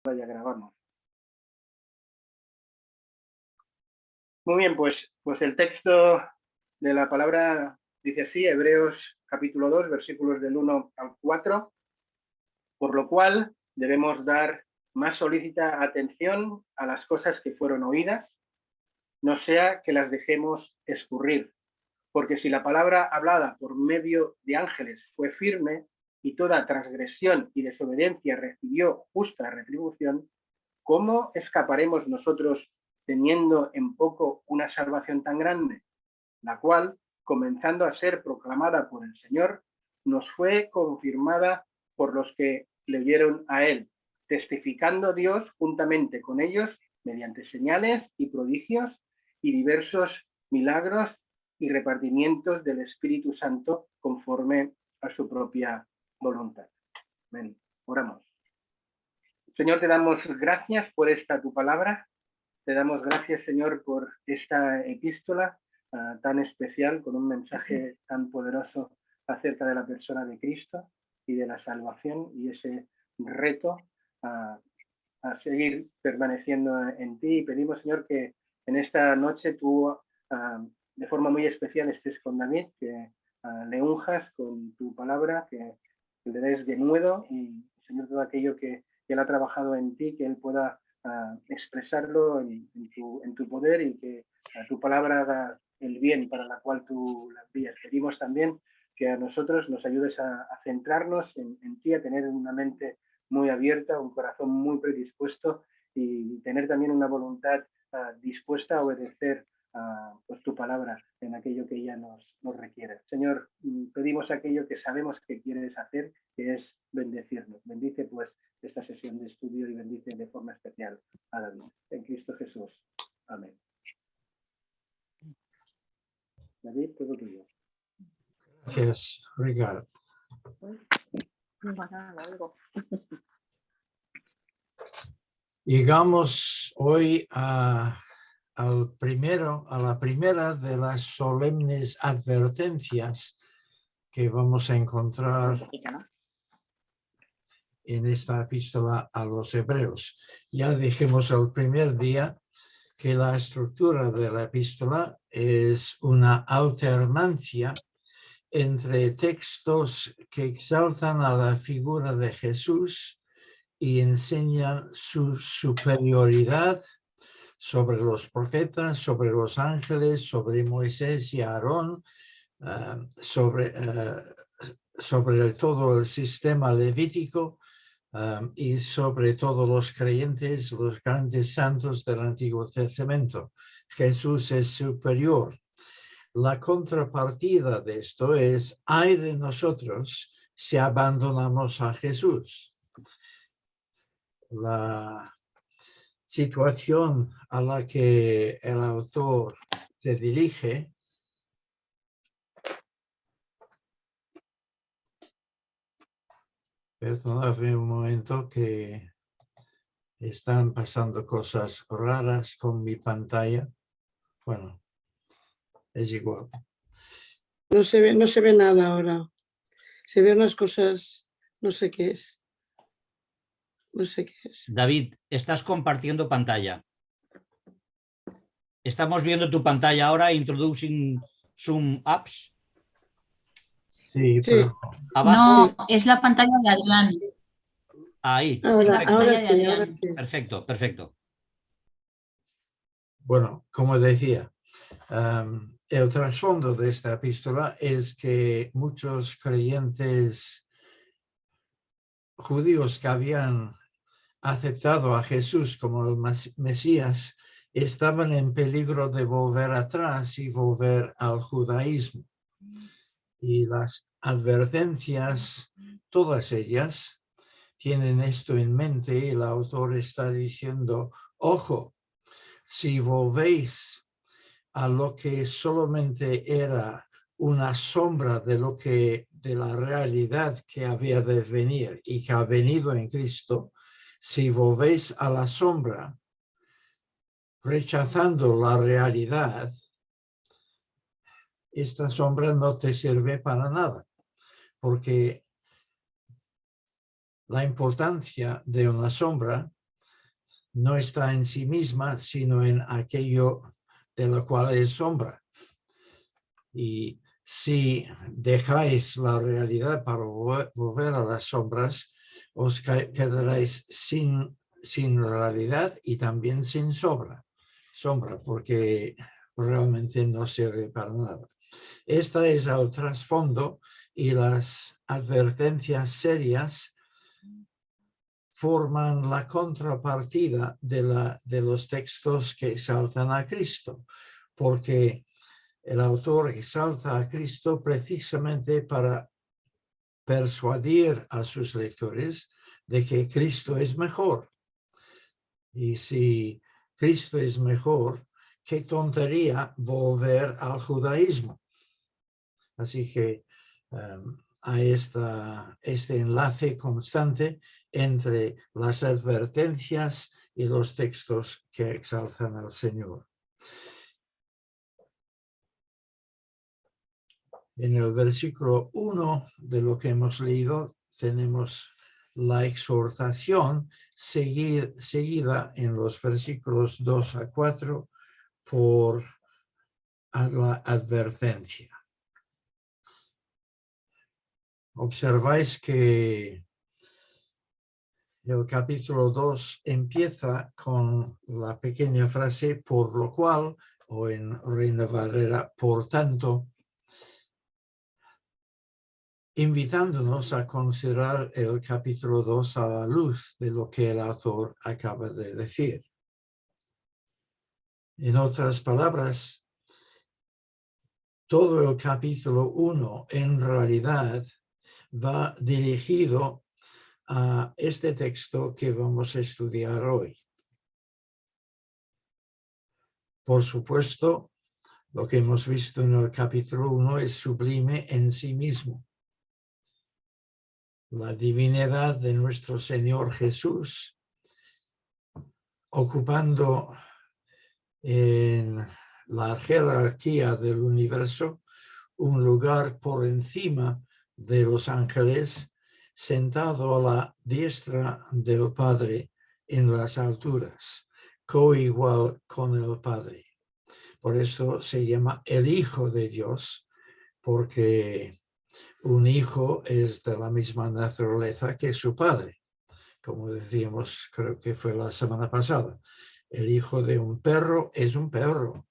Ya grabamos. Muy bien, pues el texto de la palabra dice así, Hebreos capítulo 2, versículos del 1 al 4, por lo cual debemos dar más solícita atención a las cosas que fueron oídas, no sea que las dejemos escurrir, porque si la palabra hablada por medio de ángeles fue firme y toda transgresión y desobediencia recibió justa retribución, ¿cómo escaparemos nosotros teniendo en poco una salvación tan grande, la cual, comenzando a ser proclamada por el Señor, nos fue confirmada por los que leyeron a él, testificando Dios juntamente con ellos mediante señales y prodigios y diversos milagros y repartimientos del Espíritu Santo conforme a su propia voluntad. Amén. Oramos. Señor, te damos gracias por esta tu palabra. Te damos gracias, Señor, por esta epístola tan especial, con un mensaje tan poderoso acerca de la persona de Cristo y de la salvación y ese reto a seguir permaneciendo en ti. Y pedimos, Señor, que en esta noche tú, de forma muy especial, estés con David, que le unjas con tu palabra, que le des de nuevo y, Señor, todo aquello que él ha trabajado en ti, que él pueda expresarlo en tu poder y que tu palabra haga el bien para la cual tú la envías. Pedimos también que a nosotros nos ayudes a centrarnos en ti, a tener una mente muy abierta, un corazón muy predispuesto y tener también una voluntad dispuesta a obedecer pues tu palabra en aquello que ella nos requiere. Señor, pedimos aquello que sabemos que quieres hacer, que es bendecirnos. Bendice pues esta sesión de estudio y bendice de forma especial a David. En Cristo Jesús. Amén. David, todo tuyo. Gracias, Ricardo. Llegamos hoy a la primera de las solemnes advertencias que vamos a encontrar en esta epístola a los Hebreos. Ya dijimos el primer día que la estructura de la epístola es una alternancia entre textos que exaltan a la figura de Jesús y enseñan su superioridad sobre los profetas, sobre los ángeles, sobre Moisés y Aarón, sobre todo el sistema levítico y sobre todos los creyentes, los grandes santos del Antiguo Testamento. Jesús es superior. La contrapartida de esto es, ay de nosotros si abandonamos a Jesús. La situación a la que el autor se dirige perdonadme un momento que están pasando cosas raras con mi pantalla. Bueno, es igual. No se ve nada ahora. Se ven unas cosas, no sé qué es. No sé qué es. David, estás compartiendo pantalla. Estamos viendo tu pantalla ahora, introducing Zoom Apps. Sí, Sí. pero Abajo. No, es la pantalla de Adrián. Ahí. Ahora sí. Perfecto, perfecto. bueno, como decía, el trasfondo de esta epístola es que muchos creyentes judíos que habían aceptado a Jesús como el Mesías estaban en peligro de volver atrás y volver al judaísmo. Y las advertencias, todas ellas, tienen esto en mente y el autor está diciendo, ojo, si volvéis a lo que solamente era una sombra de la realidad que había de venir y que ha venido en Cristo, si volvéis a la sombra, rechazando la realidad, esta sombra no te sirve para nada, porque la importancia de una sombra no está en sí misma, sino en aquello de lo cual es sombra. Y si dejáis la realidad para volver a las sombras, os quedaréis sin realidad y también sin sombra, porque realmente no sirve para nada. Este es el trasfondo y las advertencias serias forman la contrapartida de los textos que exaltan a Cristo, porque el autor exalta a Cristo precisamente para persuadir a sus lectores de que Cristo es mejor. Y si Cristo es mejor, qué tontería volver al judaísmo. Así que hay este enlace constante entre las advertencias y los textos que exaltan al Señor. En el versículo 1 de lo que hemos leído tenemos la exhortación seguida en los versículos 2 a 4 por la advertencia. Observáis que el capítulo 2 empieza con la pequeña frase por lo cual, o en Reina Valera, por tanto, invitándonos a considerar el capítulo 2 a la luz de lo que el autor acaba de decir. En otras palabras, todo el capítulo 1 en realidad va dirigido a este texto que vamos a estudiar hoy. Por supuesto, lo que hemos visto en el capítulo 1 es sublime en sí mismo. La divinidad de nuestro Señor Jesús, ocupando en la jerarquía del universo un lugar por encima de los ángeles, sentado a la diestra del Padre en las alturas, coigual con el Padre. Por eso se llama el Hijo de Dios, porque un hijo es de la misma naturaleza que su padre. Como decíamos, creo que fue la semana pasada, el hijo de un perro es un perro.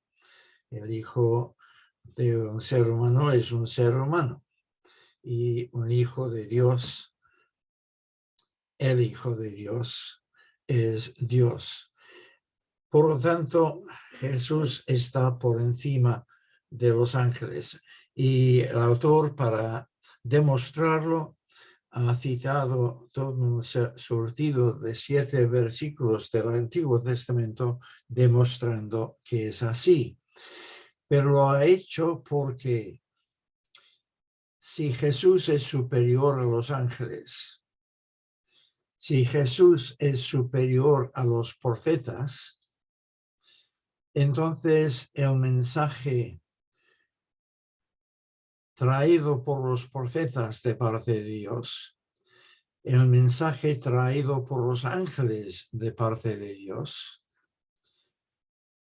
El hijo de un ser humano es un ser humano. Y un hijo de Dios, el Hijo de Dios, es Dios. Por lo tanto, Jesús está por encima de los ángeles. Y el autor, para demostrarlo, ha citado todo un surtido de 7 versículos del Antiguo Testamento demostrando que es así. Pero lo ha hecho porque si Jesús es superior a los ángeles, si Jesús es superior a los profetas, entonces el mensaje traído por los profetas de parte de Dios, el mensaje traído por los ángeles de parte de Dios,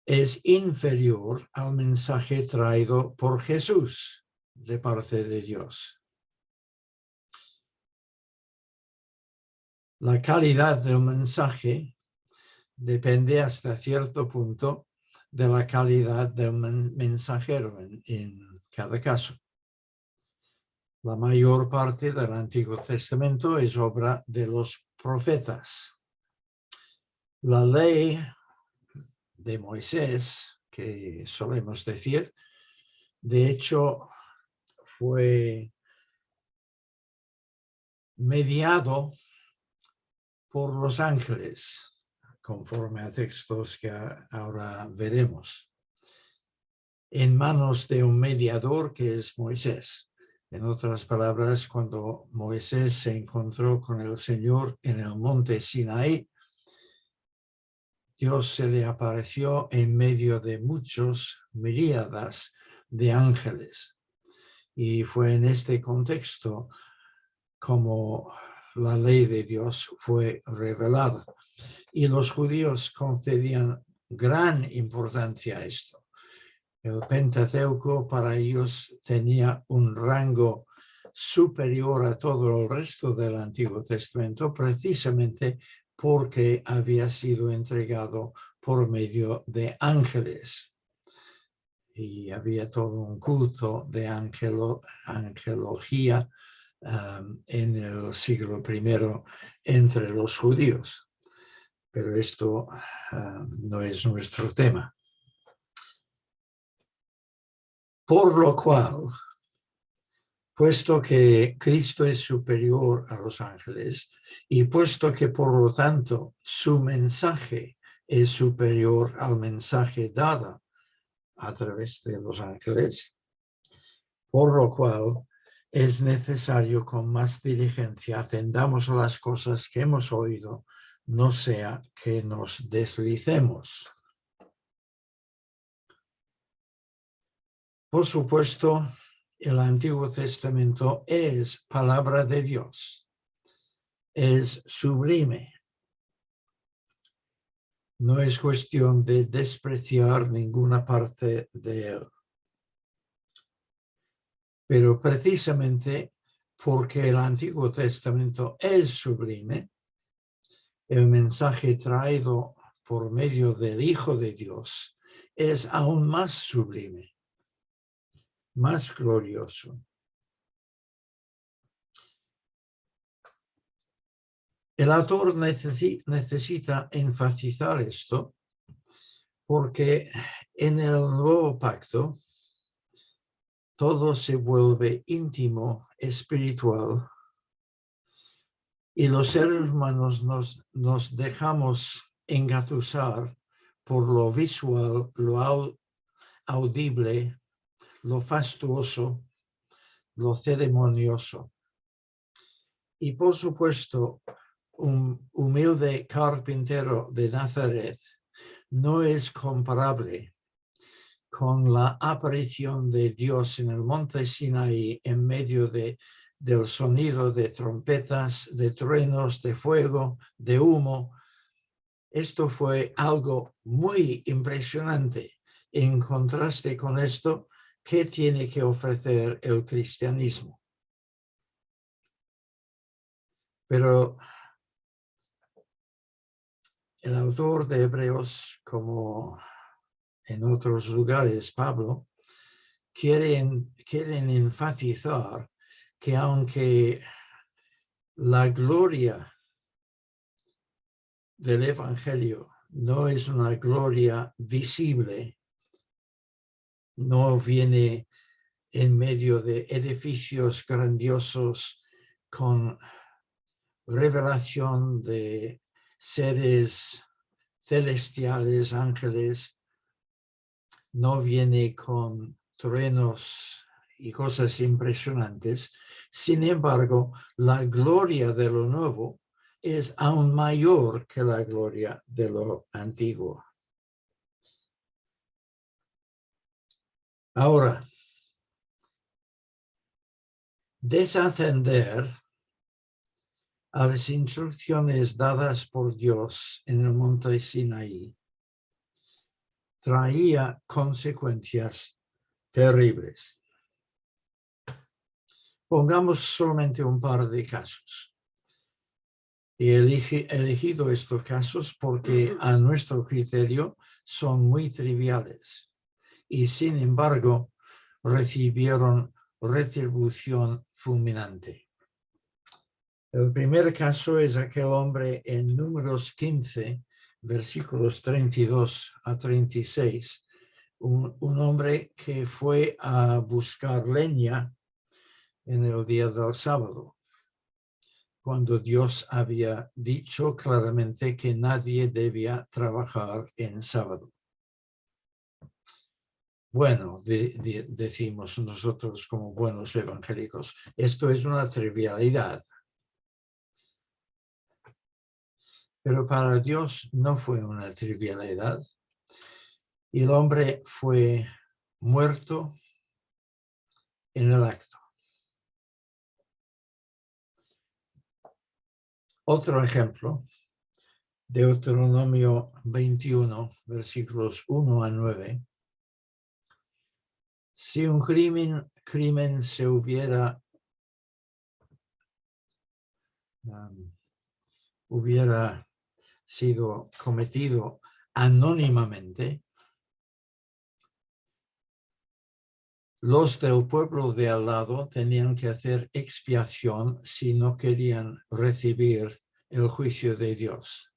es inferior al mensaje traído por Jesús de parte de Dios. La calidad del mensaje depende hasta cierto punto de la calidad del mensajero en cada caso. La mayor parte del Antiguo Testamento es obra de los profetas. La ley de Moisés, que solemos decir, de hecho fue mediado por los ángeles, conforme a textos que ahora veremos, en manos de un mediador que es Moisés. En otras palabras, cuando Moisés se encontró con el Señor en el monte Sinaí, Dios se le apareció en medio de muchos miríadas de ángeles. Y fue en este contexto como la ley de Dios fue revelada. Y los judíos concedían gran importancia a esto. El Pentateuco para ellos tenía un rango superior a todo el resto del Antiguo Testamento, precisamente porque había sido entregado por medio de ángeles. Y había todo un culto de angelología en el siglo I entre los judíos. Pero esto no es nuestro tema. Por lo cual, puesto que Cristo es superior a los ángeles y puesto que por lo tanto su mensaje es superior al mensaje dado a través de los ángeles, por lo cual es necesario con más diligencia atendamos a las cosas que hemos oído, no sea que nos deslicemos. Por supuesto, el Antiguo Testamento es palabra de Dios, es sublime. No es cuestión de despreciar ninguna parte de él. Pero precisamente porque el Antiguo Testamento es sublime, el mensaje traído por medio del Hijo de Dios es aún más sublime, más glorioso. El autor necesita enfatizar esto porque en el nuevo pacto todo se vuelve íntimo, espiritual, y los seres humanos nos dejamos engatusar por lo visual, lo audible, lo fastuoso, lo ceremonioso. Y por supuesto, un humilde carpintero de Nazaret no es comparable con la aparición de Dios en el monte Sinaí en medio del sonido de trompetas, de truenos, de fuego, de humo. Esto fue algo muy impresionante. En contraste con esto, ¿qué tiene que ofrecer el cristianismo? Pero el autor de Hebreos, como en otros lugares, Pablo, quieren enfatizar que aunque la gloria del Evangelio no es una gloria visible, no viene en medio de edificios grandiosos con revelación de seres celestiales, ángeles, no viene con truenos y cosas impresionantes. Sin embargo, la gloria de lo nuevo es aún mayor que la gloria de lo antiguo. Ahora, desatender a las instrucciones dadas por Dios en el monte Sinaí traía consecuencias terribles. Pongamos solamente un par de casos. Y he elegido estos casos porque a nuestro criterio son muy triviales y sin embargo recibieron retribución fulminante. El primer caso es aquel hombre en Números 15, versículos 32 a 36, un hombre que fue a buscar leña en el día del sábado, cuando Dios había dicho claramente que nadie debía trabajar en sábado. Bueno, decimos nosotros como buenos evangélicos, esto es una trivialidad. Pero para Dios no fue una trivialidad. Y el hombre fue muerto en el acto. Otro ejemplo Deuteronomio 21, versículos 1 a 9. Si un crimen se hubiera sido cometido anónimamente, los del pueblo de al lado tenían que hacer expiación si no querían recibir el juicio de Dios.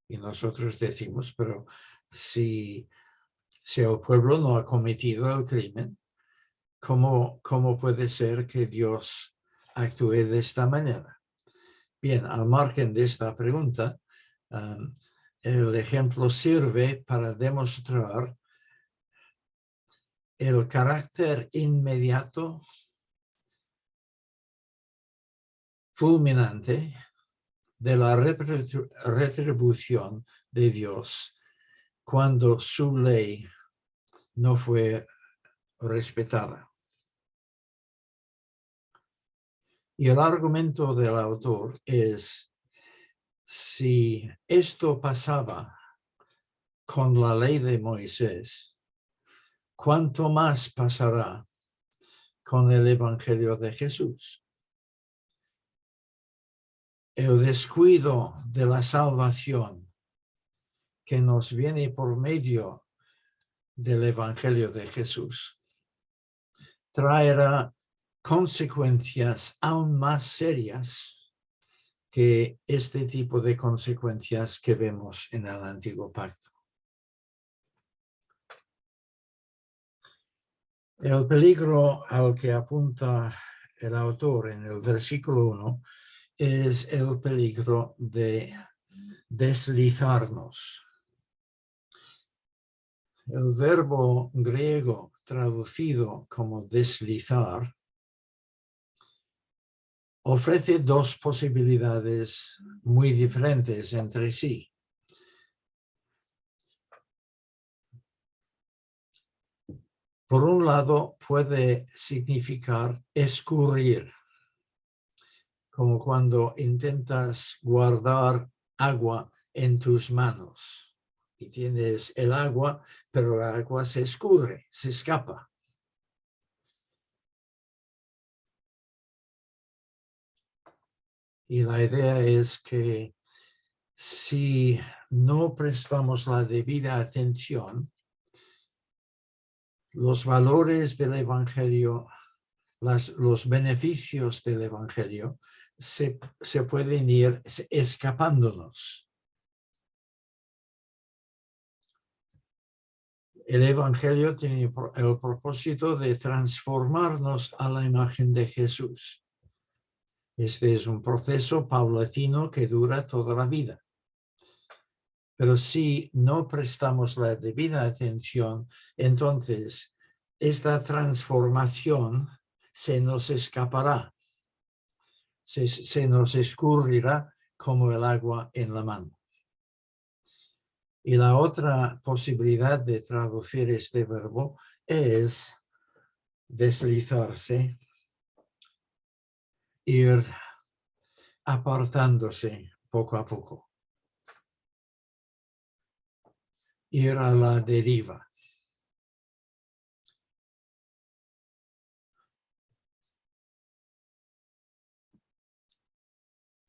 Y nosotros decimos, pero si el pueblo no ha cometido el crimen, ¿cómo puede ser que Dios actúe de esta manera? Bien, al margen de esta pregunta, el ejemplo sirve para demostrar el carácter inmediato, fulminante, de la retribución de Dios cuando su ley no fue respetada. Y el argumento del autor es, si esto pasaba con la ley de Moisés, ¿cuánto más pasará con el Evangelio de Jesús? El descuido de la salvación que nos viene por medio del Evangelio de Jesús traerá consecuencias aún más serias que este tipo de consecuencias que vemos en el Antiguo Pacto. El peligro al que apunta el autor en el versículo 1 es el peligro de deslizarnos. El verbo griego traducido como deslizar ofrece dos posibilidades muy diferentes entre sí. Por un lado, puede significar escurrir, como cuando intentas guardar agua en tus manos y tienes el agua, pero el agua se escurre, se escapa. Y la idea es que si no prestamos la debida atención, los valores del Evangelio, los beneficios del Evangelio se pueden ir escapándonos. El Evangelio tiene el propósito de transformarnos a la imagen de Jesús. Este es un proceso paulatino que dura toda la vida. Pero si no prestamos la debida atención, entonces esta transformación se nos escapará, se nos escurrirá como el agua en la mano. Y la otra posibilidad de traducir este verbo es deslizarse, ir apartándose poco a poco, ir a la deriva.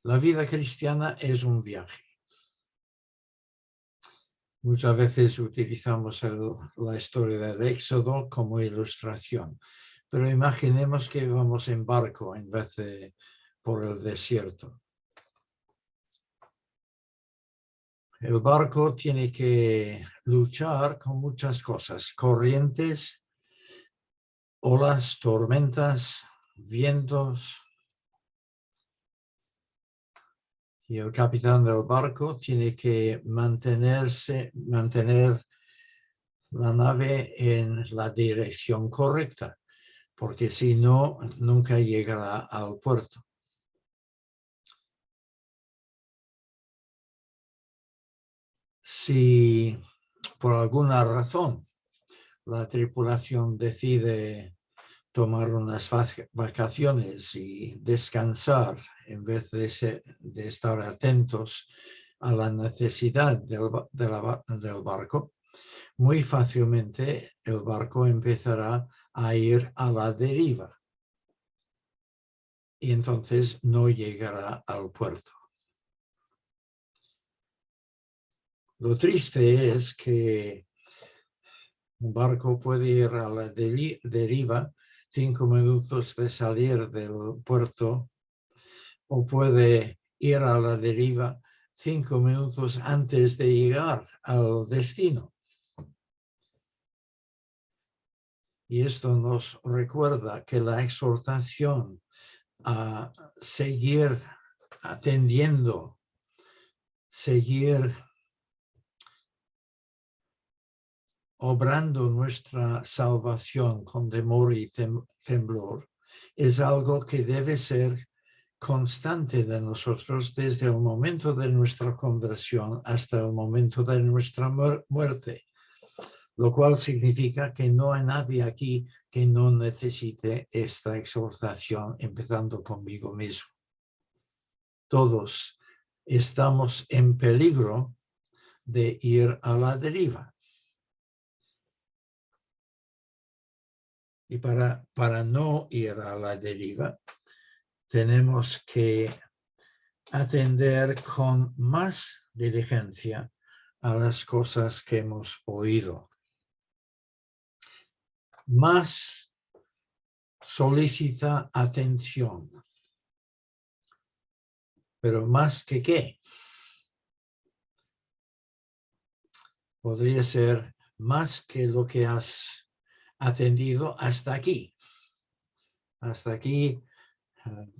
La vida cristiana es un viaje. Muchas veces utilizamos la historia del Éxodo como ilustración, pero imaginemos que vamos en barco en vez de por el desierto. El barco tiene que luchar con muchas cosas, corrientes, olas, tormentas, vientos. Y el capitán del barco tiene que mantener la nave en la dirección correcta, porque si no, nunca llegará al puerto. Si por alguna razón la tripulación decide tomar unas vacaciones y descansar en vez de estar atentos a la necesidad del barco, muy fácilmente el barco empezará a ir a la deriva y entonces no llegará al puerto. Lo triste es que un barco puede ir a la deriva 5 minutos de salir del puerto, o puede ir a la deriva 5 minutos antes de llegar al destino. Y esto nos recuerda que la exhortación a seguir atendiendo, seguir obrando nuestra salvación con temor y temblor, es algo que debe ser constante de nosotros desde el momento de nuestra conversión hasta el momento de nuestra muerte, lo cual significa que no hay nadie aquí que no necesite esta exhortación, empezando conmigo mismo. Todos estamos en peligro de ir a la deriva. Y para no ir a la deriva, tenemos que atender con más diligencia a las cosas que hemos oído. Más solicita atención. Pero más que qué. Podría ser más que lo que has atendido hasta aquí. Hasta aquí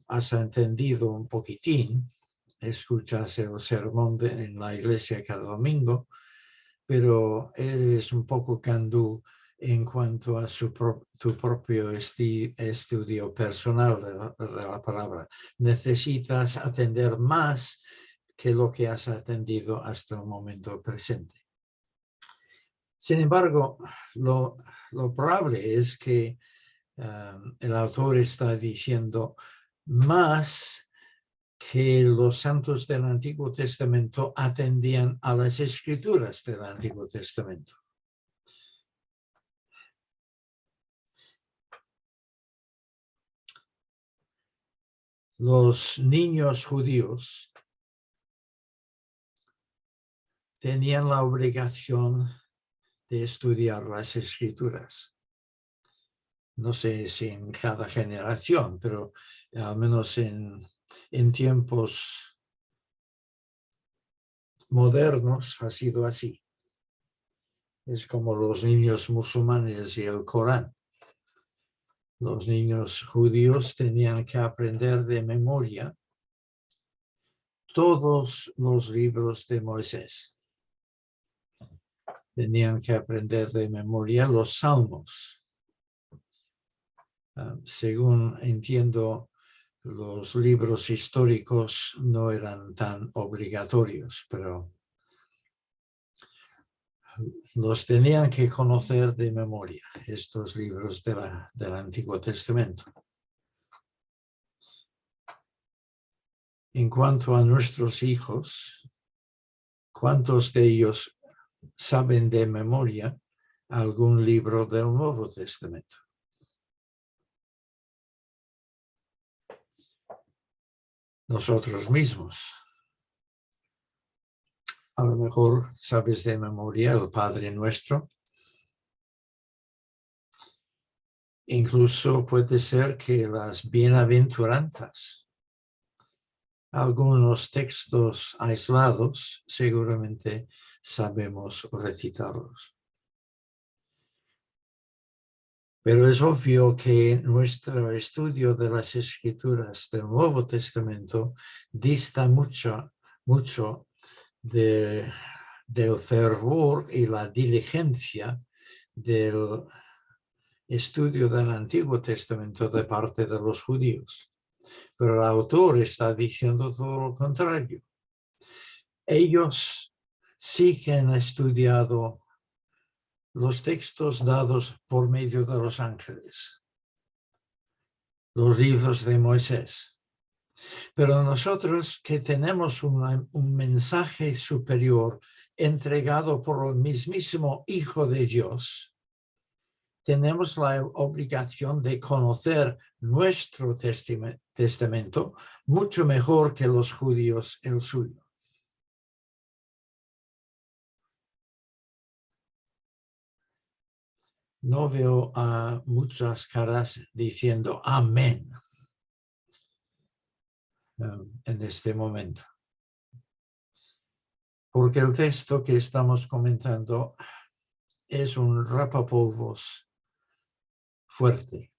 has entendido un poquitín, escuchas el sermón en la iglesia cada domingo, pero eres un poco candú en cuanto a tu propio estudio personal de la palabra. Necesitas atender más que lo que has atendido hasta el momento presente. Sin embargo, lo probable es que el autor está diciendo más que los santos del Antiguo Testamento atendían a las escrituras del Antiguo Testamento. Los niños judíos tenían la obligación de estudiar las escrituras. No sé si en cada generación, pero al menos en tiempos modernos ha sido así. Es como los niños musulmanes y el Corán. Los niños judíos tenían que aprender de memoria todos los libros de Moisés. Tenían que aprender de memoria los salmos. Según entiendo, los libros históricos no eran tan obligatorios, pero los tenían que conocer de memoria, estos libros del Antiguo Testamento. En cuanto a nuestros hijos, ¿cuántos de ellos saben de memoria algún libro del Nuevo Testamento? Nosotros mismos. A lo mejor sabes de memoria el Padre Nuestro. Incluso puede ser que las bienaventuranzas, algunos textos aislados, seguramente sabemos recitarlos. Pero es obvio que nuestro estudio de las Escrituras del Nuevo Testamento dista mucho del fervor y la diligencia del estudio del Antiguo Testamento de parte de los judíos. Pero el autor está diciendo todo lo contrario. Ellos sí que han estudiado los textos dados por medio de los ángeles, los libros de Moisés. Pero nosotros que tenemos un mensaje superior entregado por el mismísimo Hijo de Dios, tenemos la obligación de conocer nuestro testamento mucho mejor que los judíos el suyo. No veo a muchas caras diciendo amén en este momento. Porque el texto que estamos comentando es un rapapolvos fuerte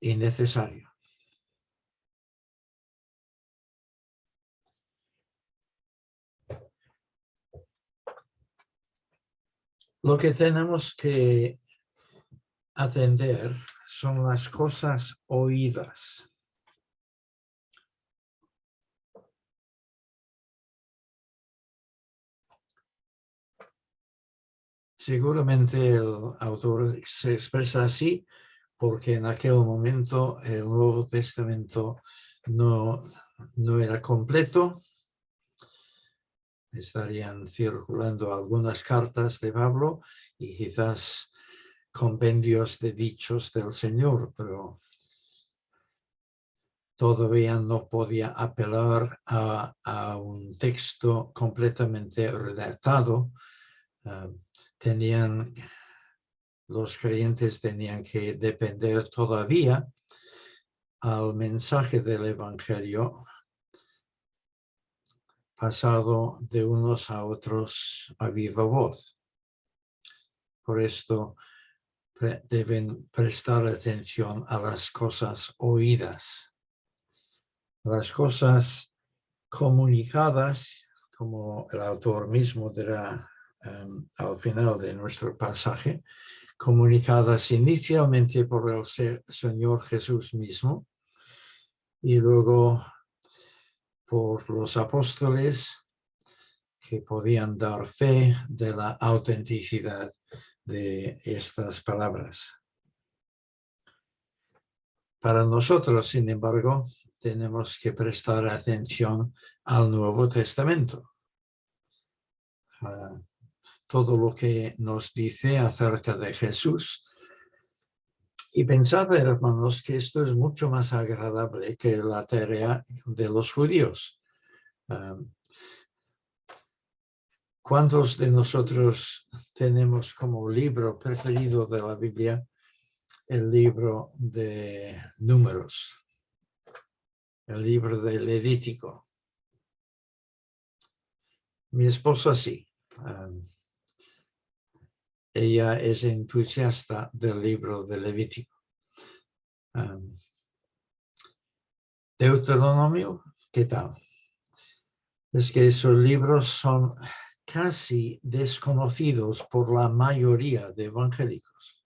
y necesario. Lo que tenemos que atender son las cosas oídas. Seguramente el autor se expresa así porque en aquel momento el Nuevo Testamento no era completo. Estarían circulando algunas cartas de Pablo y quizás compendios de dichos del Señor, pero todavía no podía apelar a un texto completamente redactado. Los creyentes tenían que depender todavía al mensaje del Evangelio pasado de unos a otros a viva voz. Por esto deben prestar atención a las cosas oídas. Las cosas comunicadas, como el autor mismo dirá al final de nuestro pasaje, comunicadas inicialmente por el Señor Jesús mismo y luego por los apóstoles que podían dar fe de la autenticidad de estas palabras. Para nosotros, sin embargo, tenemos que prestar atención al Nuevo Testamento. Todo lo que nos dice acerca de Jesús. Y pensad, hermanos, que esto es mucho más agradable que la tarea de los judíos. ¿Cuántos de nosotros tenemos como libro preferido de la Biblia el libro de Números, el libro de Levítico? Mi esposa sí. Ella es entusiasta del libro de Levítico. Deuteronomio, ¿qué tal? Es que esos libros son casi desconocidos por la mayoría de evangélicos.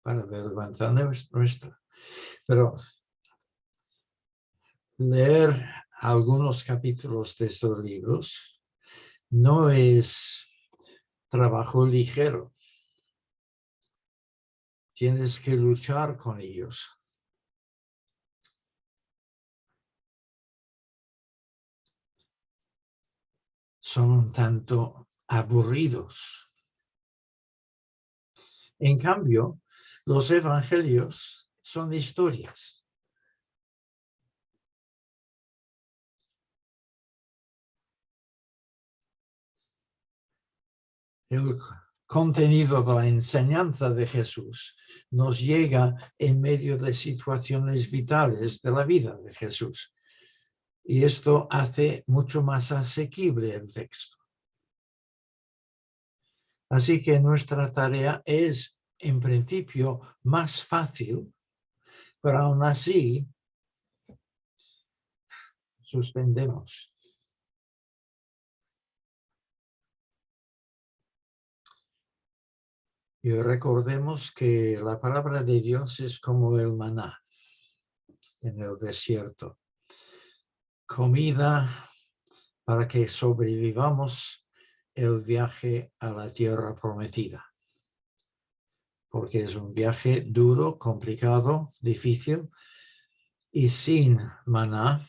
Para vergüenza nuestra. Pero leer algunos capítulos de estos libros no es trabajo ligero. Tienes que luchar con ellos. Son un tanto aburridos. En cambio, los evangelios son historias. El contenido de la enseñanza de Jesús nos llega en medio de situaciones vitales de la vida de Jesús. Y esto hace mucho más asequible el texto. Así que nuestra tarea es, en principio, más fácil, pero aún así suspendemos. Y recordemos que la palabra de Dios es como el maná en el desierto. Comida para que sobrevivamos el viaje a la tierra prometida. Porque es un viaje duro, complicado, difícil, Y sin maná,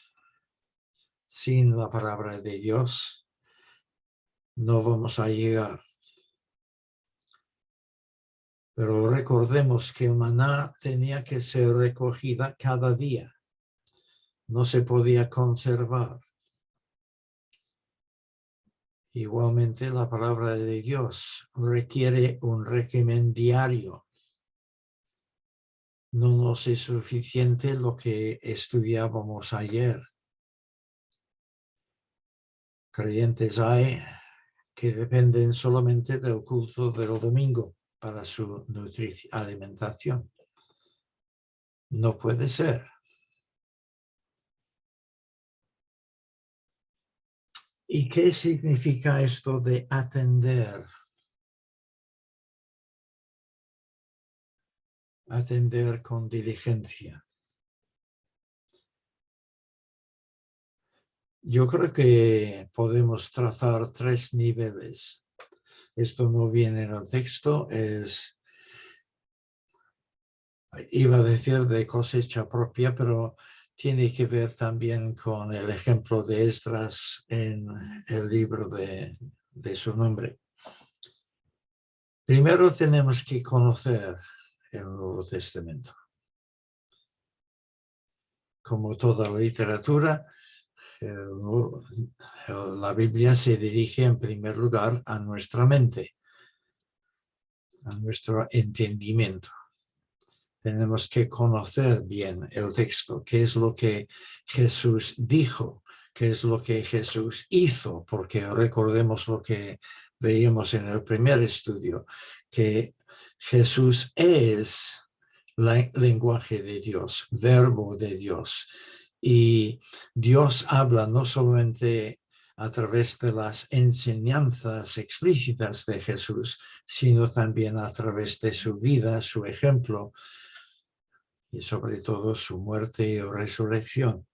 sin la palabra de Dios, no vamos a llegar. Pero recordemos que el maná tenía que ser recogida cada día. No se podía conservar. Igualmente, la palabra de Dios requiere un régimen diario. No nos es suficiente lo que estudiábamos ayer. Creyentes hay que dependen solamente del culto del domingo para su alimentación. No puede ser. ¿Y qué significa esto de atender? Atender con diligencia. Yo creo que podemos trazar 3 niveles. Esto no viene en el texto, iba a decir de cosecha propia, pero tiene que ver también con el ejemplo de Esdras en el libro de su nombre. Primero tenemos que conocer el Nuevo Testamento. Como toda la literatura, la Biblia se dirige en primer lugar a nuestra mente, a nuestro entendimiento. Tenemos que conocer bien el texto, qué es lo que Jesús dijo, qué es lo que Jesús hizo, porque recordemos lo que veíamos en el primer estudio, que Jesús es lenguaje de Dios, verbo de Dios. Y Dios habla no solamente a través de las enseñanzas explícitas de Jesús, sino también a través de su vida, su ejemplo y sobre todo su muerte y resurrección.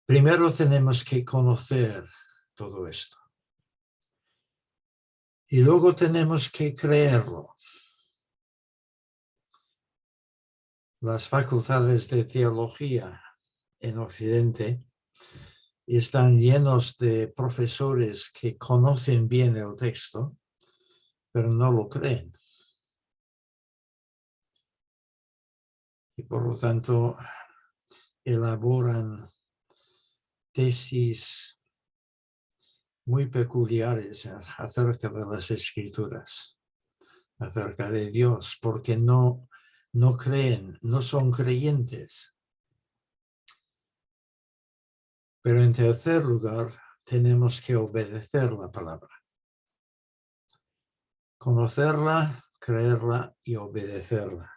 Primero tenemos que conocer todo esto. Y luego tenemos que creerlo. Las facultades de teología en Occidente están llenos de profesores que conocen bien el texto, pero no lo creen. Y por lo tanto, elaboran tesis muy peculiares acerca de las Escrituras, acerca de Dios, porque no creen, no son creyentes. Pero en tercer lugar, tenemos que obedecer la palabra. Conocerla, creerla y obedecerla.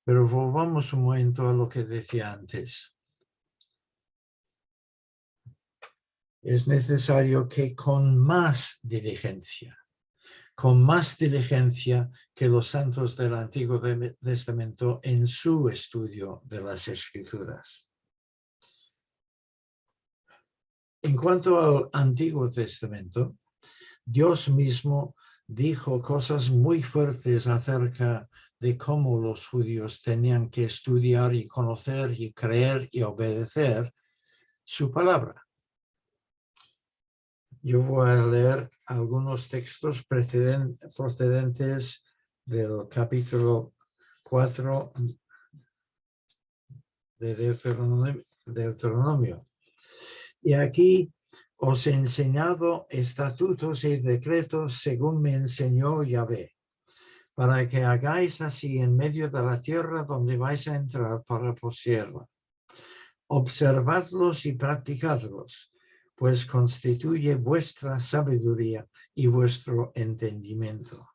Pero volvamos un momento a lo que decía antes. Es necesario que con más diligencia que los santos del Antiguo Testamento en su estudio de las Escrituras. En cuanto al Antiguo Testamento, Dios mismo dijo cosas muy fuertes acerca de cómo los judíos tenían que estudiar y conocer y creer y obedecer su palabra. Yo voy a leer algunos textos procedentes del capítulo 4 de Deuteronomio. Y aquí os he enseñado estatutos y decretos según me enseñó Yahvé, para que hagáis así en medio de la tierra donde vais a entrar para poseerla. Observadlos y practicadlos, pues constituye vuestra sabiduría y vuestro entendimiento.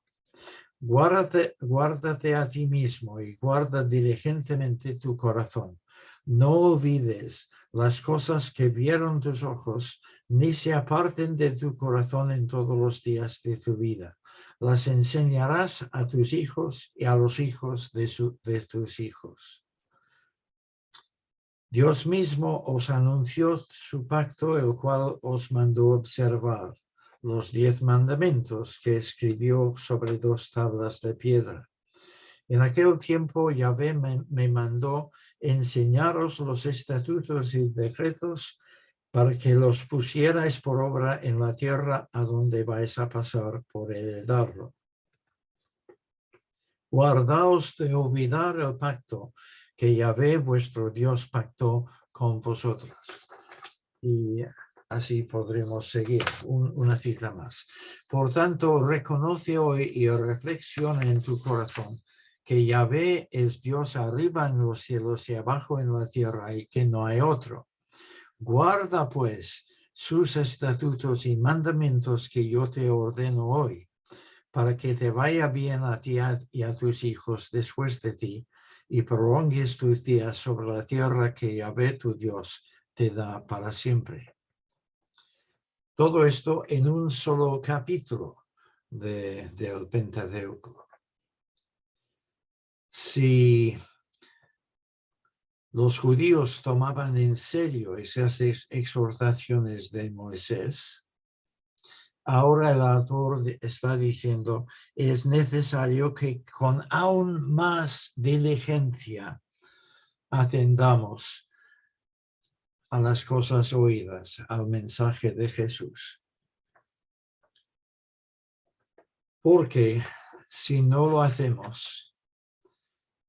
Guárdate a ti mismo y guarda diligentemente tu corazón. No olvides las cosas que vieron tus ojos, ni se aparten de tu corazón en todos los días de tu vida. Las enseñarás a tus hijos y a los hijos de tus hijos. Dios mismo os anunció su pacto, el cual os mandó observar. los 10 mandamientos que escribió sobre 2 tablas de piedra. En aquel tiempo Yahvé me mandó enseñaros los estatutos y decretos para que los pusierais por obra en la tierra a donde vais a pasar por heredarlo. Guardaos de olvidar el pacto que Yahvé vuestro Dios pactó con vosotros. Y así podremos seguir una cita más. Por tanto, reconoce hoy y reflexiona en tu corazón que Yahvé es Dios arriba en los cielos y abajo en la tierra y que no hay otro. Guarda pues sus estatutos y mandamientos que yo te ordeno hoy, para que te vaya bien a ti y a tus hijos después de ti, y prolongues tus días sobre la tierra que Yahvé tu Dios te da para siempre. Todo esto en un solo capítulo del Pentateuco. Si los judíos tomaban en serio esas exhortaciones de Moisés, ahora el autor está diciendo, es necesario que con aún más diligencia atendamos a las cosas oídas, al mensaje de Jesús. Porque si no lo hacemos,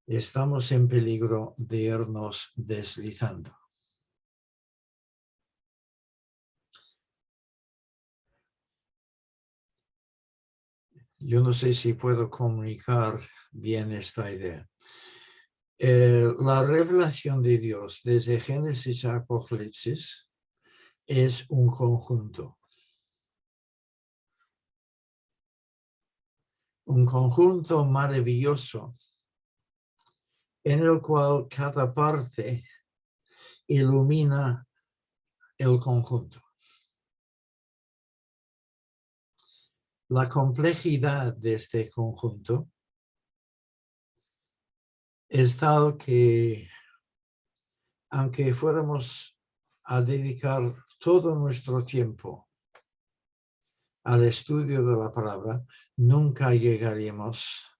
estamos en peligro de irnos deslizando. Yo no sé si puedo comunicar bien esta idea. La revelación de Dios desde Génesis a Apocalipsis es un conjunto. Un conjunto maravilloso en el cual cada parte ilumina el conjunto. La complejidad de este conjunto es tal que, aunque fuéramos a dedicar todo nuestro tiempo al estudio de la palabra, nunca llegaríamos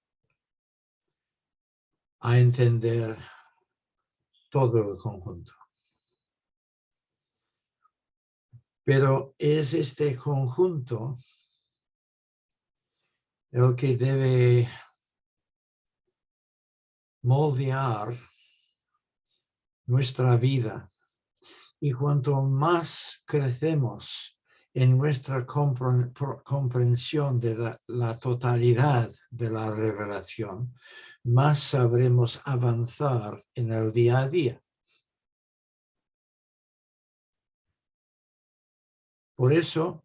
a entender todo el conjunto. Pero es este conjunto el que debe moldear nuestra vida. Y cuanto más crecemos en nuestra comprensión de la totalidad de la revelación, más sabremos avanzar en el día a día. Por eso,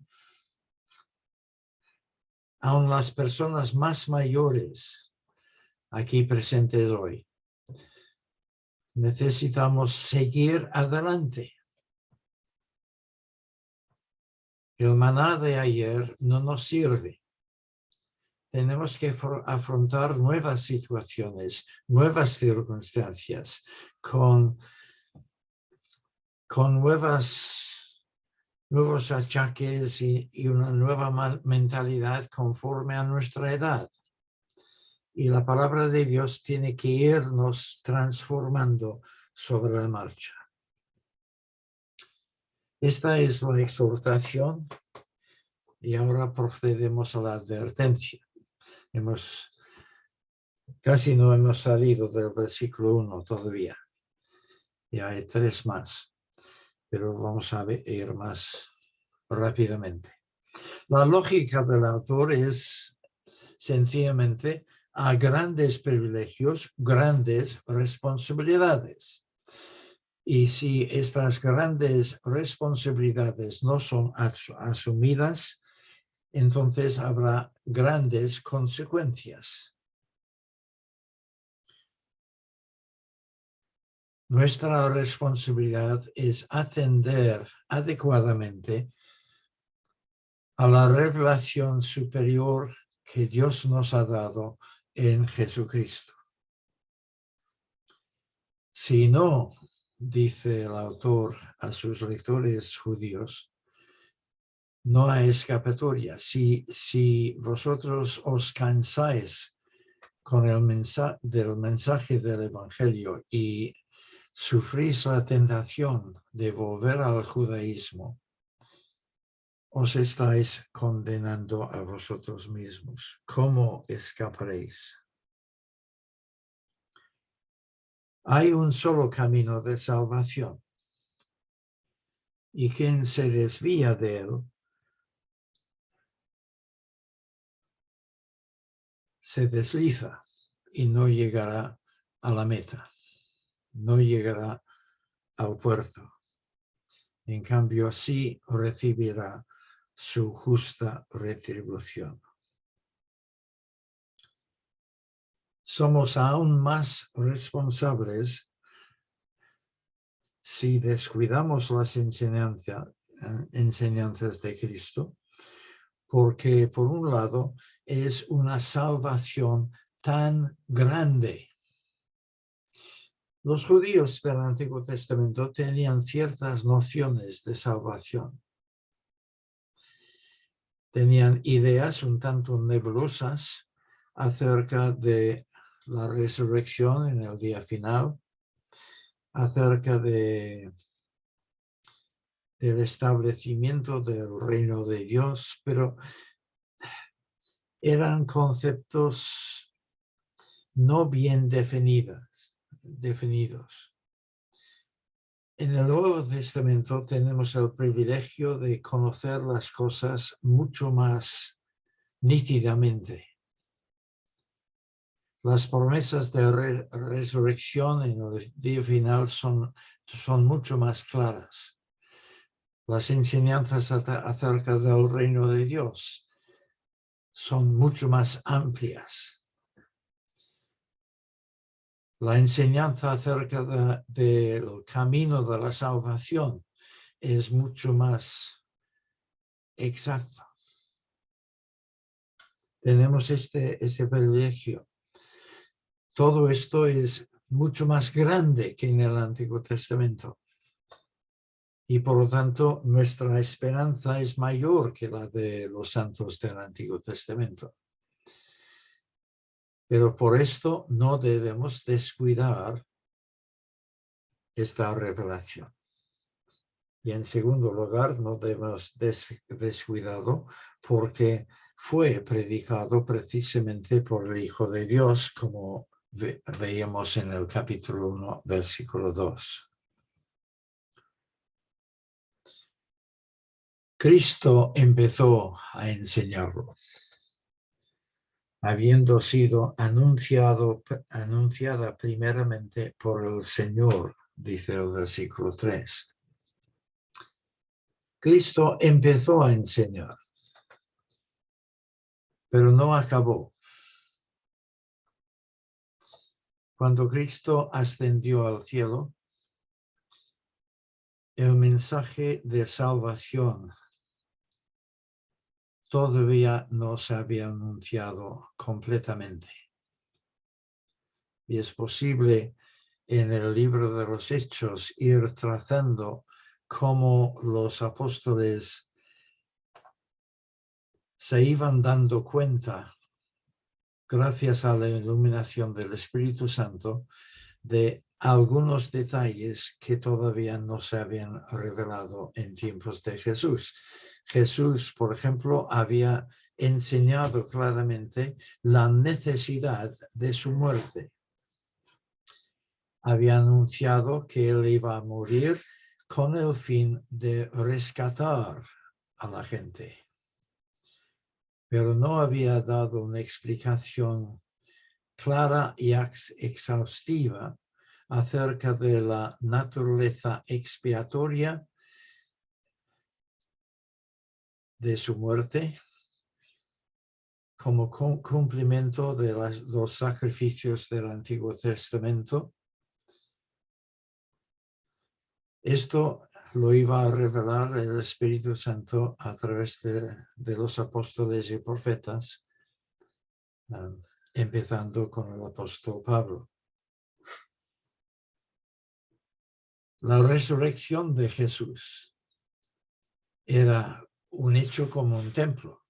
aun las personas más mayores aquí presentes hoy, necesitamos seguir adelante. El maná de ayer no nos sirve. Tenemos que afrontar nuevas situaciones, nuevas circunstancias, con nuevos achaques y una nueva mentalidad conforme a nuestra edad. Y la palabra de Dios tiene que irnos transformando sobre la marcha. Esta es la exhortación y ahora procedemos a la advertencia. Casi no hemos salido del versículo 1 todavía. Y hay 3 más, pero vamos a ir más rápidamente. La lógica del autor es sencillamente a grandes privilegios, grandes responsabilidades. Y si estas grandes responsabilidades no son asumidas, entonces habrá grandes consecuencias. Nuestra responsabilidad es atender adecuadamente a la revelación superior que Dios nos ha dado en Jesucristo. Si no, dice el autor a sus lectores judíos, No hay escapatoria. Si vosotros os cansáis con el mensaje del Evangelio y sufrís la tentación de volver al judaísmo, os estáis condenando a vosotros mismos. ¿Cómo escaparéis? Hay un solo camino de salvación, y quien se desvía de él se desliza y no llegará a la meta, no llegará al puerto. En cambio, sí recibirá su justa retribución. Somos aún más responsables si descuidamos las enseñanzas de Cristo, porque por un lado es una salvación tan grande. Los judíos del Antiguo Testamento tenían ciertas nociones de salvación. Tenían ideas un tanto nebulosas acerca de la resurrección en el día final, acerca del establecimiento del reino de Dios, pero eran conceptos no bien definidos. En el Nuevo Testamento tenemos el privilegio de conocer las cosas mucho más nítidamente. Las promesas de resurrección en el día final son mucho más claras. Las enseñanzas acerca del reino de Dios son mucho más amplias. La enseñanza acerca del camino de la salvación es mucho más exacta. Tenemos este privilegio. Todo esto es mucho más grande que en el Antiguo Testamento. Y por lo tanto, nuestra esperanza es mayor que la de los santos del Antiguo Testamento. Pero por esto no debemos descuidar esta revelación. Y en segundo lugar, no debemos descuidarlo porque fue predicado precisamente por el Hijo de Dios, como veíamos en el capítulo 1, versículo 2. Cristo empezó a enseñarlo, habiendo sido anunciada primeramente por el Señor, dice el versículo 3. Cristo empezó a enseñar, pero no acabó. Cuando Cristo ascendió al cielo, el mensaje de salvación todavía no se había anunciado completamente. Y es posible en el libro de los Hechos ir trazando cómo los apóstoles se iban dando cuenta, gracias a la iluminación del Espíritu Santo, de algunos detalles que todavía no se habían revelado en tiempos de Jesús. Jesús, por ejemplo, había enseñado claramente la necesidad de su muerte. Había anunciado que él iba a morir con el fin de rescatar a la gente. Pero no había dado una explicación clara y exhaustiva acerca de la naturaleza expiatoria de su muerte como cumplimiento de los sacrificios del Antiguo Testamento. Esto lo iba a revelar el Espíritu Santo a través de los apóstoles y profetas, empezando con el apóstol Pablo. La resurrección de Jesús era un hecho como un templo.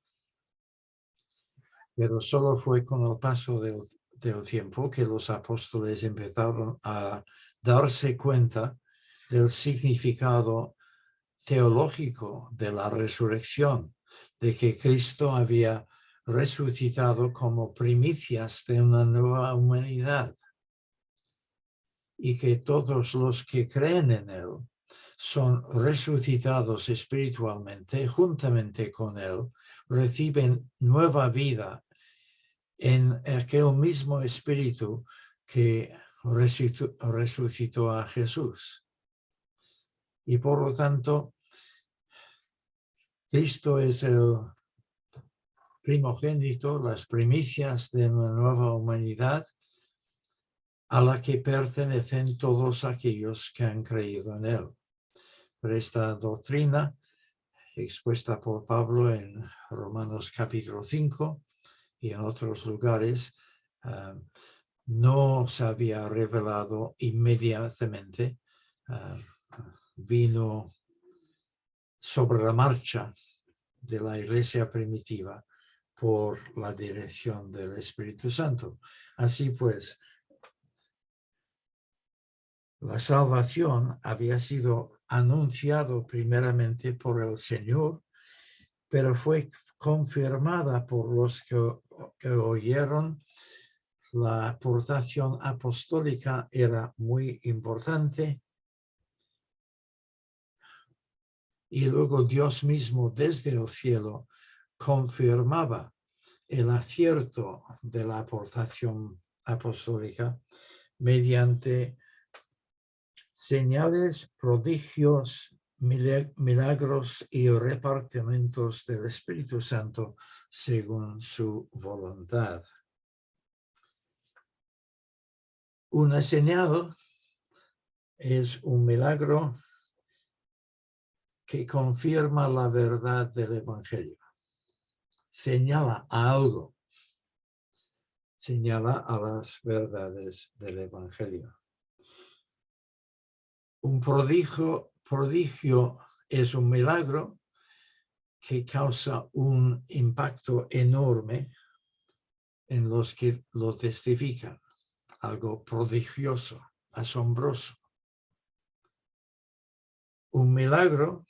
Pero solo fue con el paso del tiempo que los apóstoles empezaron a darse cuenta del significado teológico de la resurrección, de que Cristo había resucitado como primicias de una nueva humanidad y que todos los que creen en él son resucitados espiritualmente juntamente con él, reciben nueva vida en aquel mismo espíritu que resucitó a Jesús. Y por lo tanto, Cristo es el primogénito, las primicias de una nueva humanidad a la que pertenecen todos aquellos que han creído en él. Pero esta doctrina, expuesta por Pablo en Romanos capítulo 5 y en otros lugares, no se había revelado inmediatamente, vino sobre la marcha de la iglesia primitiva por la dirección del Espíritu Santo. Así pues, la salvación había sido anunciado primeramente por el Señor, pero fue confirmada por los que oyeron. La aportación apostólica era muy importante. Y luego Dios mismo desde el cielo confirmaba el acierto de la aportación apostólica mediante señales, prodigios, milagros y repartimientos del Espíritu Santo según su voluntad. Una señal es un milagro que confirma la verdad del Evangelio. Señala a algo. Señala a las verdades del Evangelio. Un prodigio es un milagro que causa un impacto enorme en los que lo testifican. Algo prodigioso, asombroso. Un milagro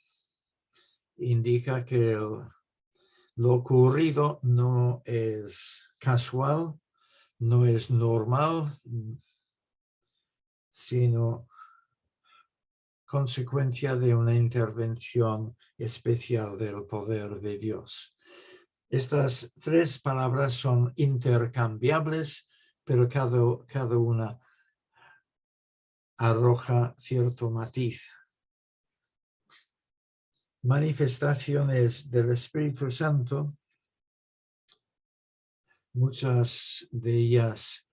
indica que lo ocurrido no es casual, no es normal, sino consecuencia de una intervención especial del poder de Dios. Estas tres palabras son intercambiables, pero cada una arroja cierto matiz. Manifestaciones del Espíritu Santo, muchas de ellas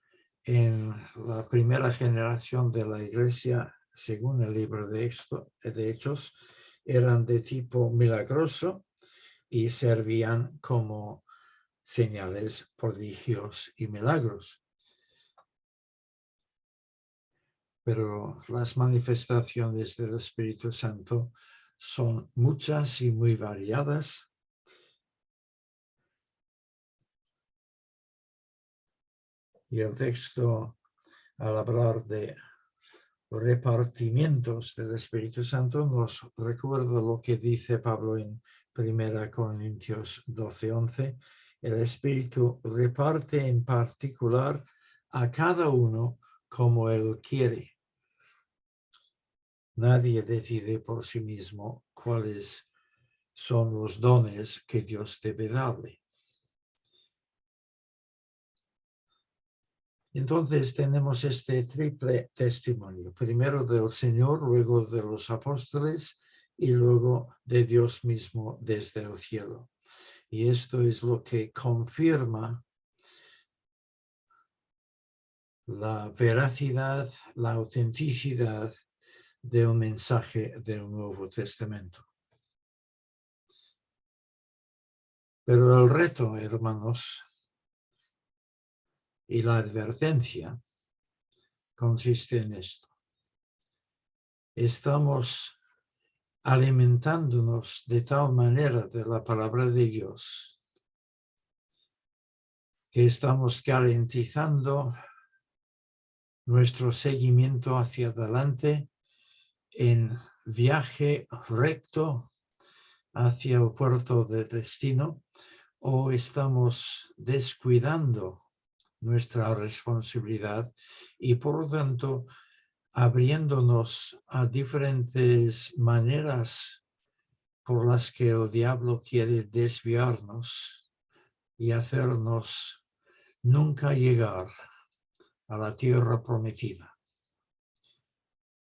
en la primera generación de la Iglesia, según el libro de Hechos, eran de tipo milagroso y servían como señales, prodigios y milagros. Pero las manifestaciones del Espíritu Santo son muchas y muy variadas. Y el texto, al hablar de repartimientos del Espíritu Santo, nos recuerda lo que dice Pablo en 1 Corintios 12:11. El Espíritu reparte en particular a cada uno como él quiere. Nadie decide por sí mismo cuáles son los dones que Dios debe darle. Entonces tenemos este triple testimonio, primero del Señor, luego de los apóstoles y luego de Dios mismo desde el cielo. Y esto es lo que confirma la veracidad, la autenticidad del mensaje del Nuevo Testamento. Pero el reto, hermanos, y la advertencia consiste en esto. Estamos alimentándonos de tal manera de la palabra de Dios que estamos garantizando nuestro seguimiento hacia adelante en viaje recto hacia el puerto de destino, o estamos descuidando nuestra responsabilidad y por lo tanto abriéndonos a diferentes maneras por las que el diablo quiere desviarnos y hacernos nunca llegar a la tierra prometida.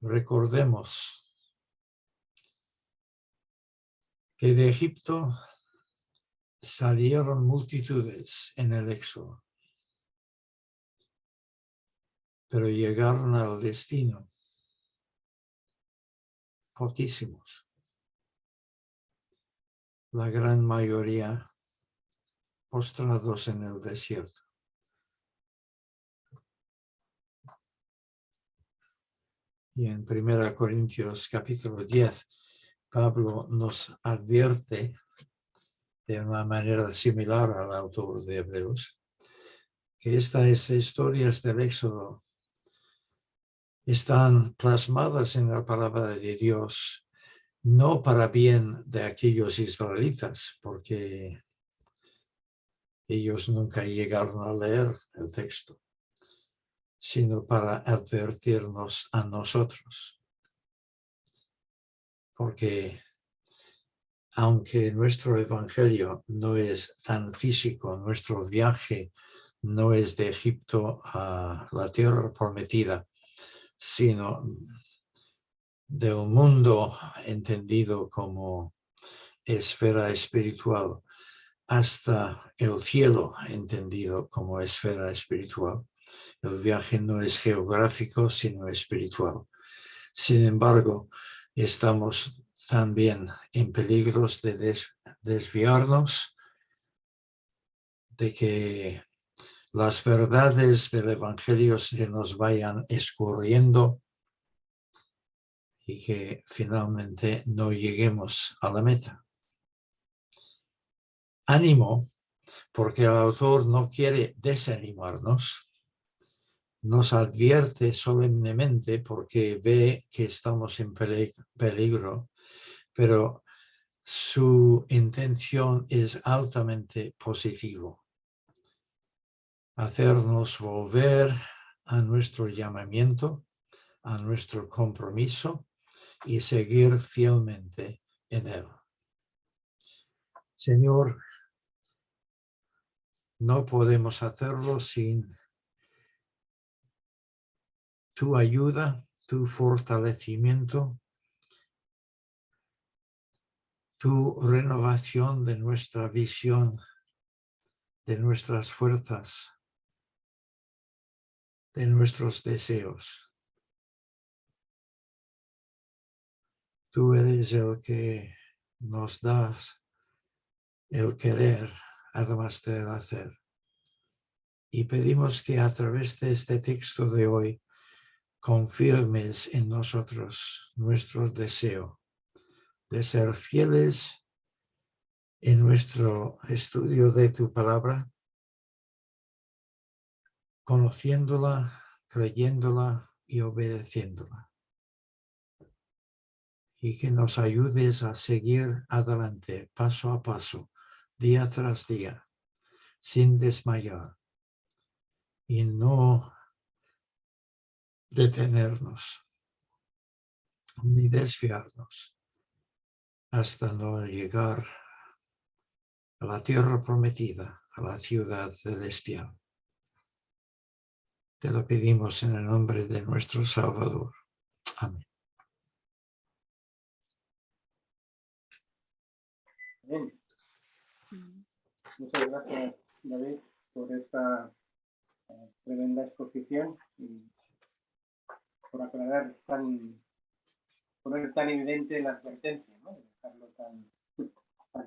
Recordemos que de Egipto salieron multitudes en el Éxodo, pero llegaron al destino poquísimos. La gran mayoría postrados en el desierto. Y en 1 Corintios capítulo 10, Pablo nos advierte de una manera similar al autor de Hebreos, que estas historias del Éxodo están plasmadas en la palabra de Dios, no para bien de aquellos israelitas, porque ellos nunca llegaron a leer el texto, sino para advertirnos a nosotros. Porque aunque nuestro evangelio no es tan físico, nuestro viaje no es de Egipto a la tierra prometida, sino del mundo entendido como esfera espiritual hasta el cielo entendido como esfera espiritual. El viaje no es geográfico, sino espiritual. Sin embargo, estamos también en peligros de desviarnos, de que las verdades del Evangelio se nos vayan escurriendo y que finalmente no lleguemos a la meta. Ánimo, porque el autor no quiere desanimarnos, nos advierte solemnemente porque ve que estamos en peligro, pero su intención es altamente positivo. Hacernos volver a nuestro llamamiento, a nuestro compromiso y seguir fielmente en él. Señor, no podemos hacerlo sin tu ayuda, tu fortalecimiento, tu renovación de nuestra visión, de nuestras fuerzas, de nuestros deseos. Tú eres el que nos das el querer, además del hacer. Y pedimos que a través de este texto de hoy confirmes en nosotros nuestro deseo de ser fieles en nuestro estudio de tu palabra, conociéndola, creyéndola y obedeciéndola. Y que nos ayudes a seguir adelante, paso a paso, día tras día, sin desmayar y no detenernos ni desviarnos hasta no llegar a la tierra prometida, a la ciudad celestial. Te lo pedimos en el nombre de nuestro Salvador. Amén. Bien. Muchas gracias, David, por esta tremenda exposición y por aclarar poner tan evidente la advertencia, ¿no? Dejarlo tan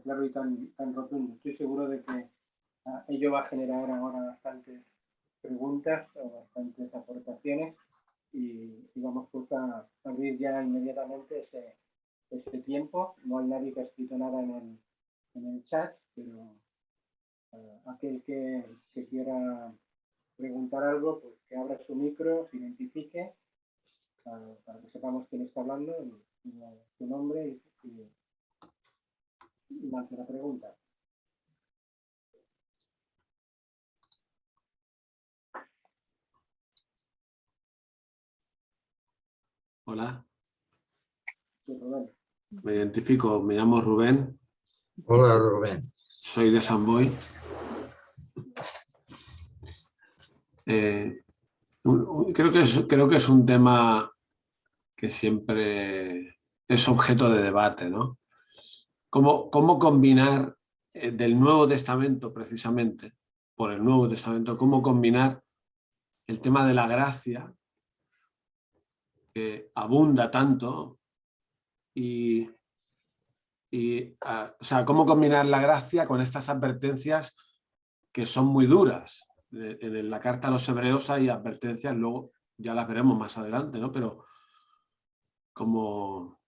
claro y tan rotundo. Estoy seguro de que ello va a generar ahora bastantes preguntas o bastantes aportaciones y vamos pues a abrir ya inmediatamente este tiempo. No hay nadie que ha escrito nada en el chat, pero aquel que quiera preguntar algo, pues que abra su micro, se identifique, para que sepamos quién está hablando, y su nombre y lance la pregunta. Hola, Sí, Rubén. me identifico, me llamo Rubén, Hola, Rubén. soy de San Boi. Creo que es un tema que siempre es objeto de debate, ¿no? ¿Cómo combinar del Nuevo Testamento, precisamente, por el Nuevo Testamento, cómo combinar el tema de la gracia, que abunda tanto, o sea, cómo combinar la gracia con estas advertencias que son muy duras? En la carta a los hebreos hay advertencias, luego ya las veremos más adelante, ¿no? Pero como...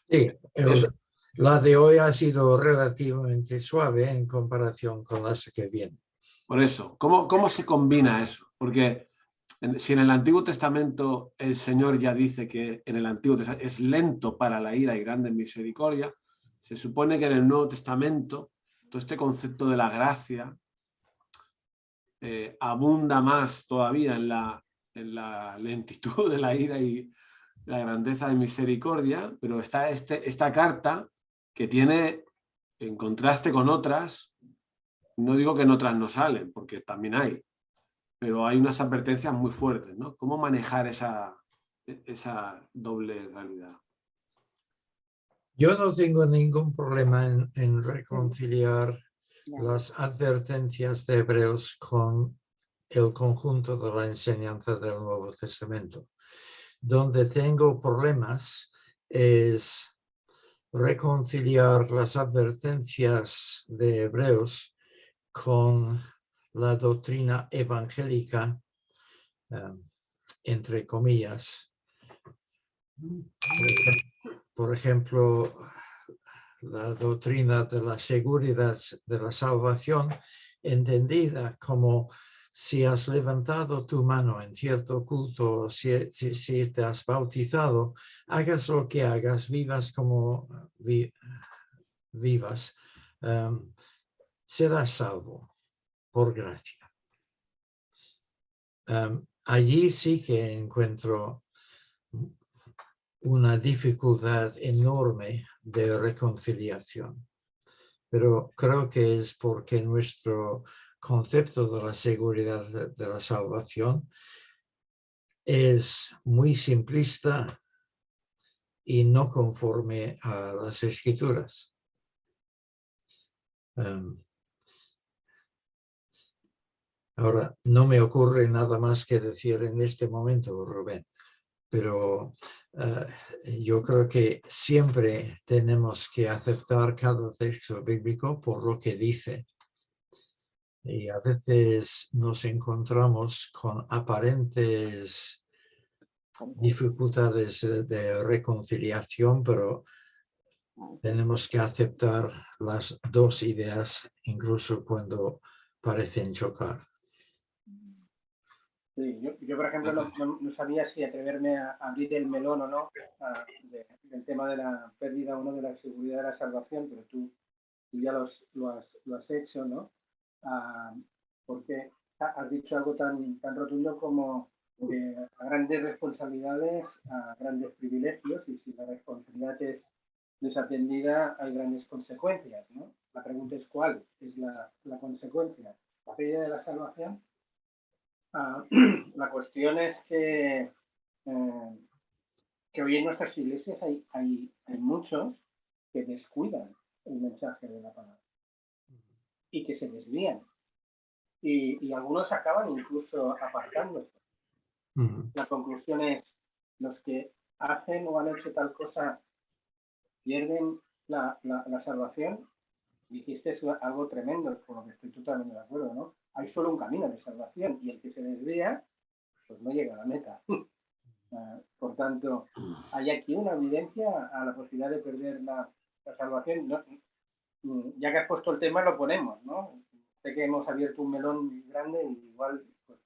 Sí, Eso. la de hoy ha sido relativamente suave en comparación con las que vienen. Por eso, ¿cómo se combina eso? Porque si en el Antiguo Testamento el Señor ya dice que en el Antiguo Testamento es lento para la ira y grande en misericordia, se supone que en el Nuevo Testamento todo este concepto de la gracia abunda más todavía en la lentitud de la ira y la grandeza de misericordia, pero está esta carta que tiene, en contraste con otras, no digo que en otras no salen, porque también hay, pero hay unas advertencias muy fuertes, ¿no? ¿Cómo manejar esa doble realidad? Yo no tengo ningún problema en reconciliar las advertencias de Hebreos con el conjunto de la enseñanza del Nuevo Testamento. Donde tengo problemas es reconciliar las advertencias de Hebreos con la doctrina evangélica, entre comillas. Por ejemplo, la doctrina de la seguridad de la salvación, entendida como si has levantado tu mano en cierto culto, si te has bautizado, hagas lo que hagas, vivas como vivas, serás salvo por gracia. Allí sí que encuentro una dificultad enorme de reconciliación, pero creo que es porque nuestro concepto de la seguridad de la salvación es muy simplista y no conforme a las Escrituras. Ahora, no me ocurre nada más que decir en este momento, Rubén, pero yo creo que siempre tenemos que aceptar cada texto bíblico por lo que dice. Y a veces nos encontramos con aparentes dificultades de reconciliación, pero tenemos que aceptar las dos ideas, incluso cuando parecen chocar. Sí, yo por ejemplo, no sabía si atreverme a abrir el melón o no del tema de la pérdida o no de la seguridad de la salvación, pero tú ya lo has hecho, ¿no? Porque has dicho algo tan rotundo como a grandes responsabilidades, a grandes privilegios, y si la responsabilidad es desatendida hay grandes consecuencias, ¿no? La pregunta es ¿cuál es la consecuencia? ¿La pérdida de la salvación? La cuestión es que hoy en nuestras iglesias hay muchos que descuidan el mensaje de la palabra y que se desvían. Y algunos acaban incluso apartándose. La conclusión es, los que hacen o han hecho tal cosa pierden la salvación. Dijiste algo tremendo, con lo que estoy totalmente de acuerdo, ¿no? Hay solo un camino de salvación y el que se desvía, pues no llega a la meta. Por tanto, hay aquí una evidencia a la posibilidad de perder la salvación. No, ya que has puesto el tema, lo ponemos, ¿no? Sé que hemos abierto un melón muy grande y igual pues,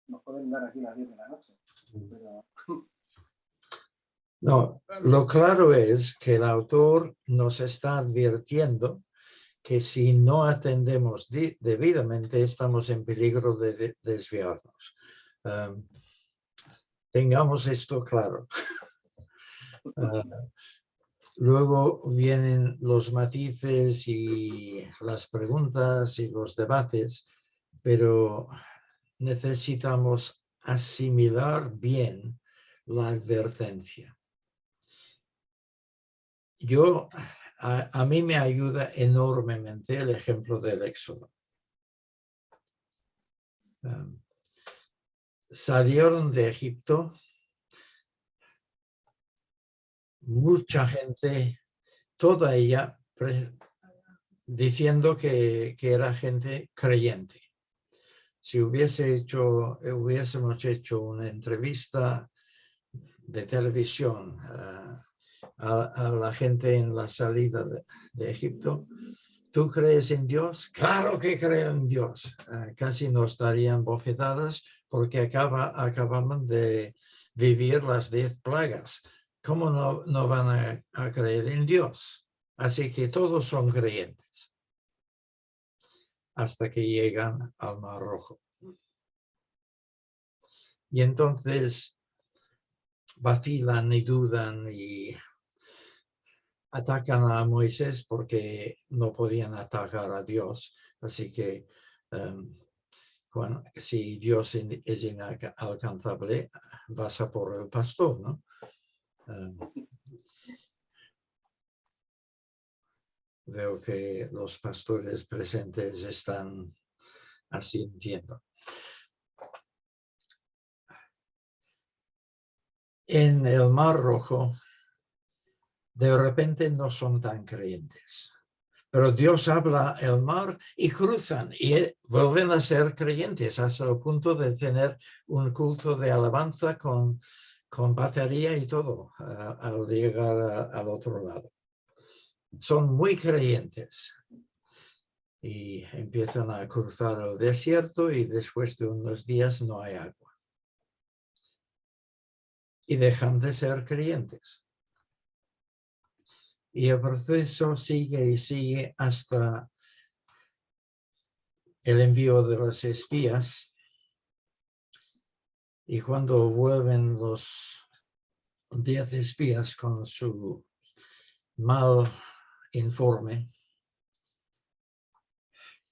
nos pueden dar aquí las 10 de la noche. Pero... No, lo claro es que el autor nos está advirtiendo que si no atendemos debidamente estamos en peligro de desviarnos. Tengamos esto claro. Luego vienen los matices y las preguntas y los debates, pero necesitamos asimilar bien la advertencia. A mí me ayuda enormemente el ejemplo del Éxodo. Salieron de Egipto, mucha gente, toda ella diciendo que era gente creyente. Si hubiésemos hecho una entrevista de televisión a la gente en la salida de Egipto, ¿tú crees en Dios? Claro que creo en Dios. Casi nos darían bofetadas porque acababan de vivir las 10 plagas. ¿Cómo no van a creer en Dios? Así que todos son creyentes hasta que llegan al Mar Rojo. Y entonces vacilan y dudan y atacan a Moisés porque no podían atacar a Dios. Así que si Dios es inalcanzable, vas a por el pastor, ¿no? Veo que los pastores presentes están asintiendo. En el Mar Rojo, de repente no son tan creyentes. Pero Dios habla el mar y cruzan y vuelven a ser creyentes hasta el punto de tener un culto de alabanza con batería y todo al llegar al otro lado. Son muy creyentes y empiezan a cruzar el desierto y después de unos días no hay agua. Y dejan de ser creyentes. Y el proceso sigue y sigue hasta el envío de los espías. Y cuando vuelven los 10 espías con su mal informe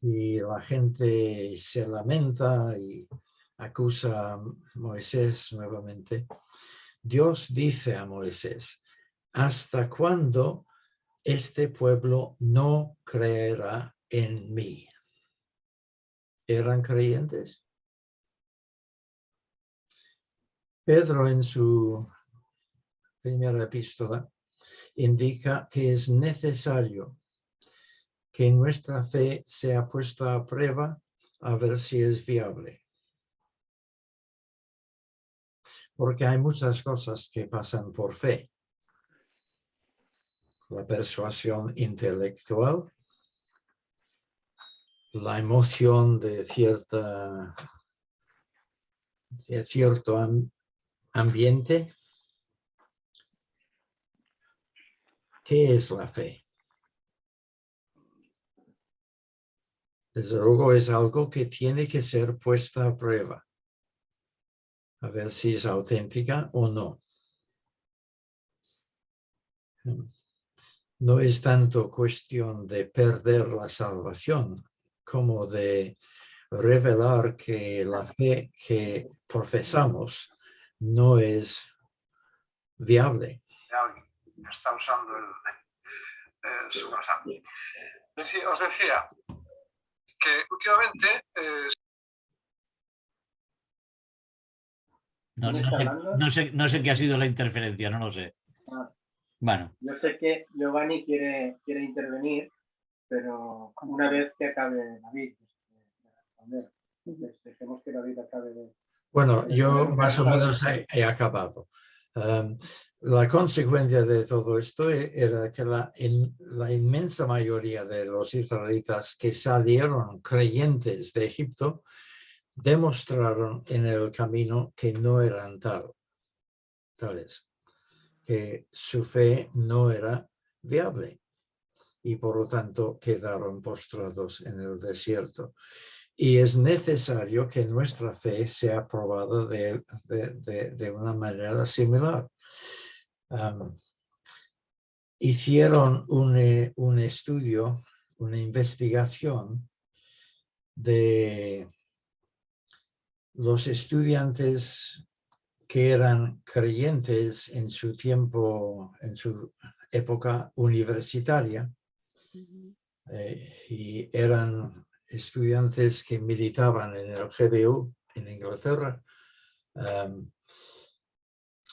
y la gente se lamenta y acusa a Moisés nuevamente, Dios dice a Moisés, ¿hasta cuándo este pueblo no creerá en mí? ¿Eran creyentes? Pedro en su primera epístola indica que es necesario que nuestra fe sea puesta a prueba a ver si es viable. Porque hay muchas cosas que pasan por fe. La persuasión intelectual, la emoción de cierto ambiente. ¿Qué es la fe? Desde luego es algo que tiene que ser puesta a prueba, a ver si es auténtica o no. No es tanto cuestión de perder la salvación como de revelar que la fe que profesamos no es viable. Está usando su WhatsApp. Os decía que últimamente No sé qué ha sido la interferencia, no lo sé. Bueno. Yo sé que Giovanni quiere intervenir, pero una vez que acabe David de responder, dejemos que David acabe de... Bueno, yo más o menos he acabado. La consecuencia de todo esto era que la inmensa mayoría de los israelitas que salieron creyentes de Egipto demostraron en el camino que no eran tales, que su fe no era viable y por lo tanto quedaron postrados en el desierto. Y es necesario que nuestra fe sea probada de una manera similar. Hicieron un estudio, una investigación de los estudiantes que eran creyentes en su tiempo, en su época universitaria, y eran estudiantes que militaban en el GBU en Inglaterra,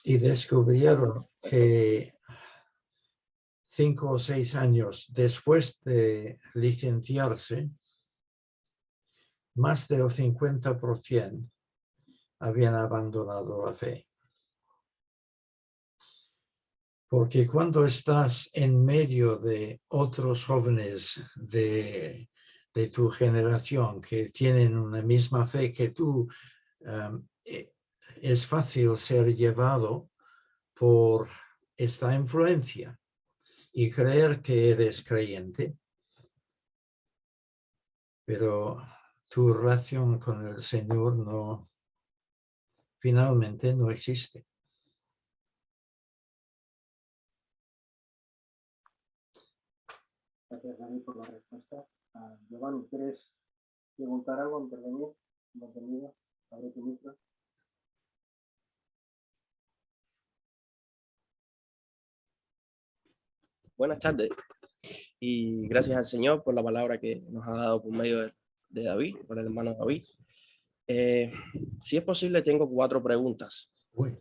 y descubrieron que 5 o 6 años después de licenciarse, más del 50% habían abandonado la fe. Porque cuando estás en medio de otros jóvenes de tu generación que tienen una misma fe que tú, es fácil ser llevado por esta influencia y creer que eres creyente, pero tu relación con el Señor finalmente no existe. Gracias, David, por la respuesta. Giovanni, ¿quieres preguntar algo, intervenir? Contenido, abre tu micro. Buenas tardes y gracias al Señor por la palabra que nos ha dado por medio de David, por el hermano David. Si es posible, tengo 4 preguntas. Uy.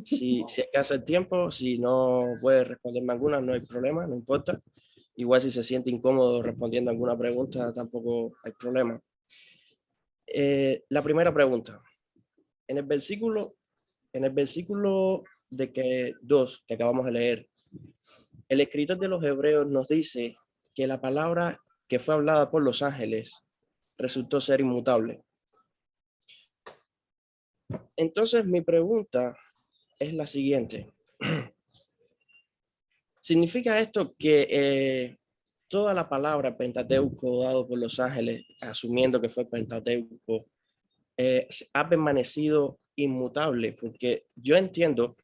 Si alcanza el tiempo, si no puede responderme alguna, no hay problema, no importa. Igual si se siente incómodo respondiendo alguna pregunta, tampoco hay problema. La primera pregunta. En el versículo de 2 que acabamos de leer, el escritor de los Hebreos nos dice que la palabra que fue hablada por los ángeles resultó ser inmutable. Entonces, mi pregunta es la siguiente. ¿Significa esto que toda la palabra Pentateuco dado por los ángeles, asumiendo que fue Pentateuco, ha permanecido inmutable? Porque yo entiendo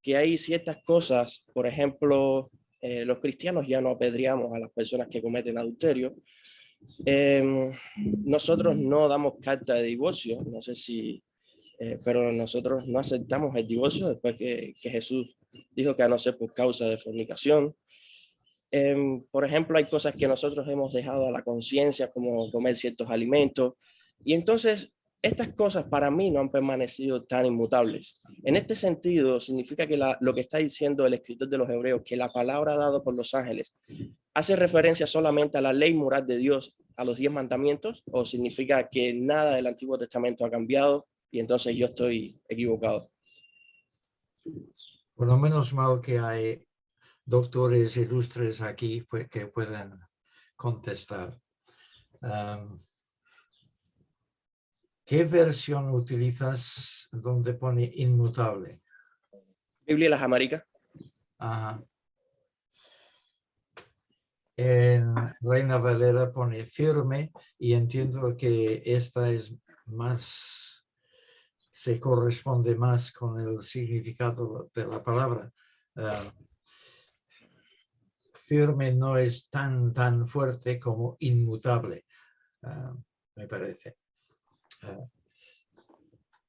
que hay ciertas cosas, por ejemplo, los cristianos ya no apedreamos a las personas que cometen adulterio. Nosotros no damos carta de divorcio, no sé si, pero nosotros no aceptamos el divorcio después que Jesús dijo que a no ser por causa de fornicación. Por ejemplo, hay cosas que nosotros hemos dejado a la conciencia, como comer ciertos alimentos, y entonces estas cosas para mí no han permanecido tan inmutables. En este sentido, significa que lo que está diciendo el escritor de los Hebreos, que la palabra dada por los ángeles, ¿hace referencia solamente a la ley moral de Dios, a los 10 mandamientos? ¿O significa que nada del Antiguo Testamento ha cambiado y entonces yo estoy equivocado? Bueno, menos mal que hay doctores ilustres aquí que pueden contestar. ¿Qué versión utilizas donde pone inmutable? Biblia de las Américas. Ajá. En Reina Valera pone firme y entiendo que esta es más, se corresponde más con el significado de la palabra. Firme no es tan fuerte como inmutable, me parece.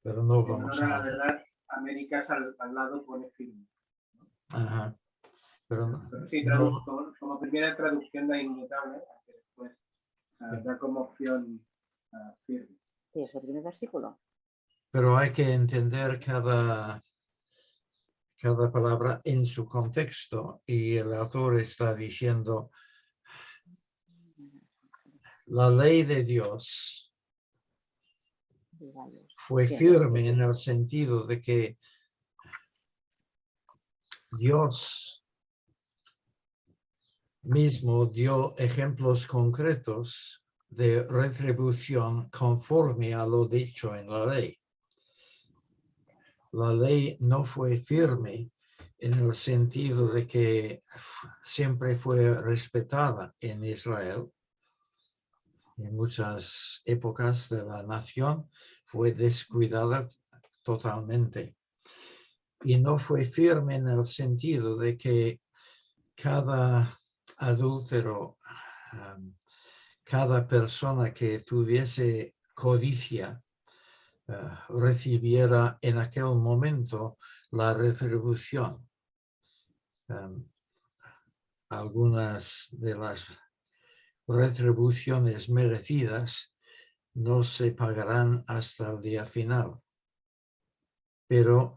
Pero no vamos a... La verdad, Américas al lado pone firme. Ajá. Pero sí, como primera traducción da inmutable, que después da como opción firme. Sí, es el primer versículo. Pero hay que entender cada palabra en su contexto, y el autor está diciendo la ley de Dios fue firme en el sentido de que Dios mismo dio ejemplos concretos de retribución conforme a lo dicho en la ley. La ley no fue firme en el sentido de que siempre fue respetada en Israel. En muchas épocas de la nación fue descuidada totalmente. Y no fue firme en el sentido de que cada adúltero, cada persona que tuviese codicia, recibiera en aquel momento la retribución. Algunas de las retribuciones merecidas no se pagarán hasta el día final. Pero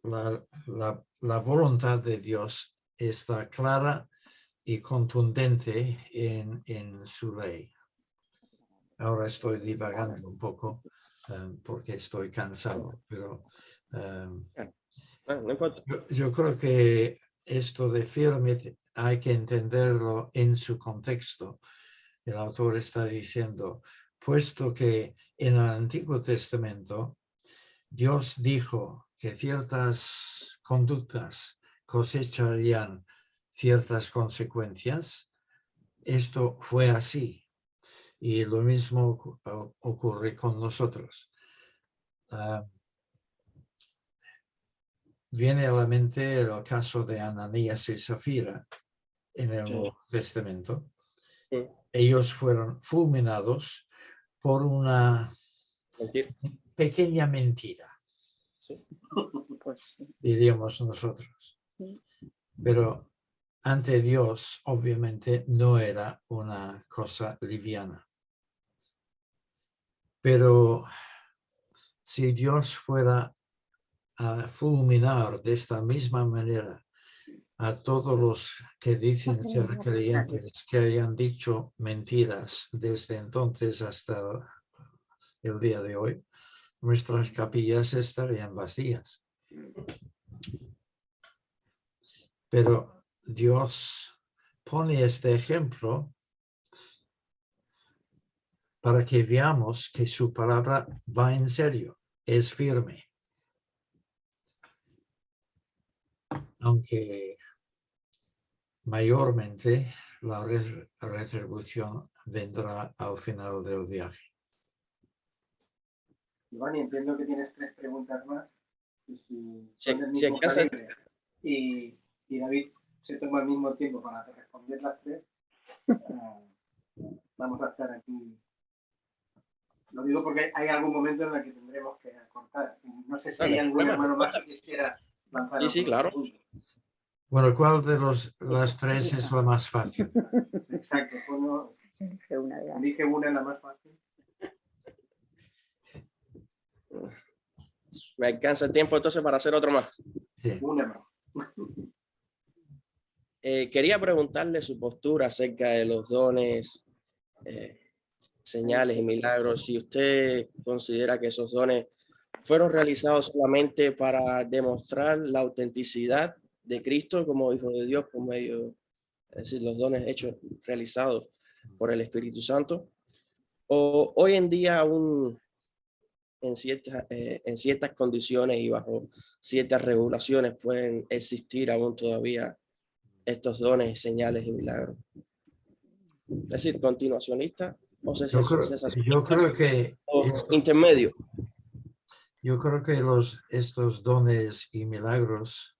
la voluntad de Dios está clara y contundente en su ley. Ahora estoy divagando un poco porque estoy cansado, pero No importa. yo creo que esto de firme hay que entenderlo en su contexto. El autor está diciendo, puesto que en el Antiguo Testamento Dios dijo que ciertas conductas cosecharían ciertas consecuencias, esto fue así. Y lo mismo ocurre con nosotros. Viene a la mente el caso de Ananías y Zafira en el Nuevo Testamento. Sí. Ellos fueron fulminados por una Mentira. pequeña mentira, Pues, diríamos nosotros. Sí. Pero ante Dios, obviamente, no era una cosa liviana. Pero si Dios fuera a fulminar de esta misma manera a todos los que dicen ser creyentes, que hayan dicho mentiras desde entonces hasta el día de hoy, nuestras capillas estarían vacías. Pero Dios pone este ejemplo para que veamos que su palabra va en serio, es firme. Aunque mayormente la retribución vendrá al final del viaje. Giovanni, entiendo que tienes 3 preguntas más. Y si Si- son del si mismo acaso- calibre y David se toma el mismo tiempo para responder las 3, vamos a estar aquí. Lo digo porque hay algún momento en el que tendremos que cortar. No sé si hay algún hermano más que quisiera lanzar. Sí, alguna claro. pregunta. Bueno, ¿cuál de las 3 es la más fácil? Exacto. Bueno, elige una de las. elige una, la más fácil. Me alcanza el tiempo entonces para hacer otro más. Sí. Una más. Quería preguntarle su postura acerca de los dones, señales y milagros. Si usted considera que esos dones fueron realizados solamente para demostrar la autenticidad de Cristo como Hijo de Dios por medio, es decir, los dones hechos, realizados por el Espíritu Santo, o hoy en día aún en ciertas condiciones y bajo ciertas regulaciones pueden existir aún todavía estos dones, señales y milagros. Es decir, continuacionista o Yo creo que intermedio. Yo creo que estos dones y milagros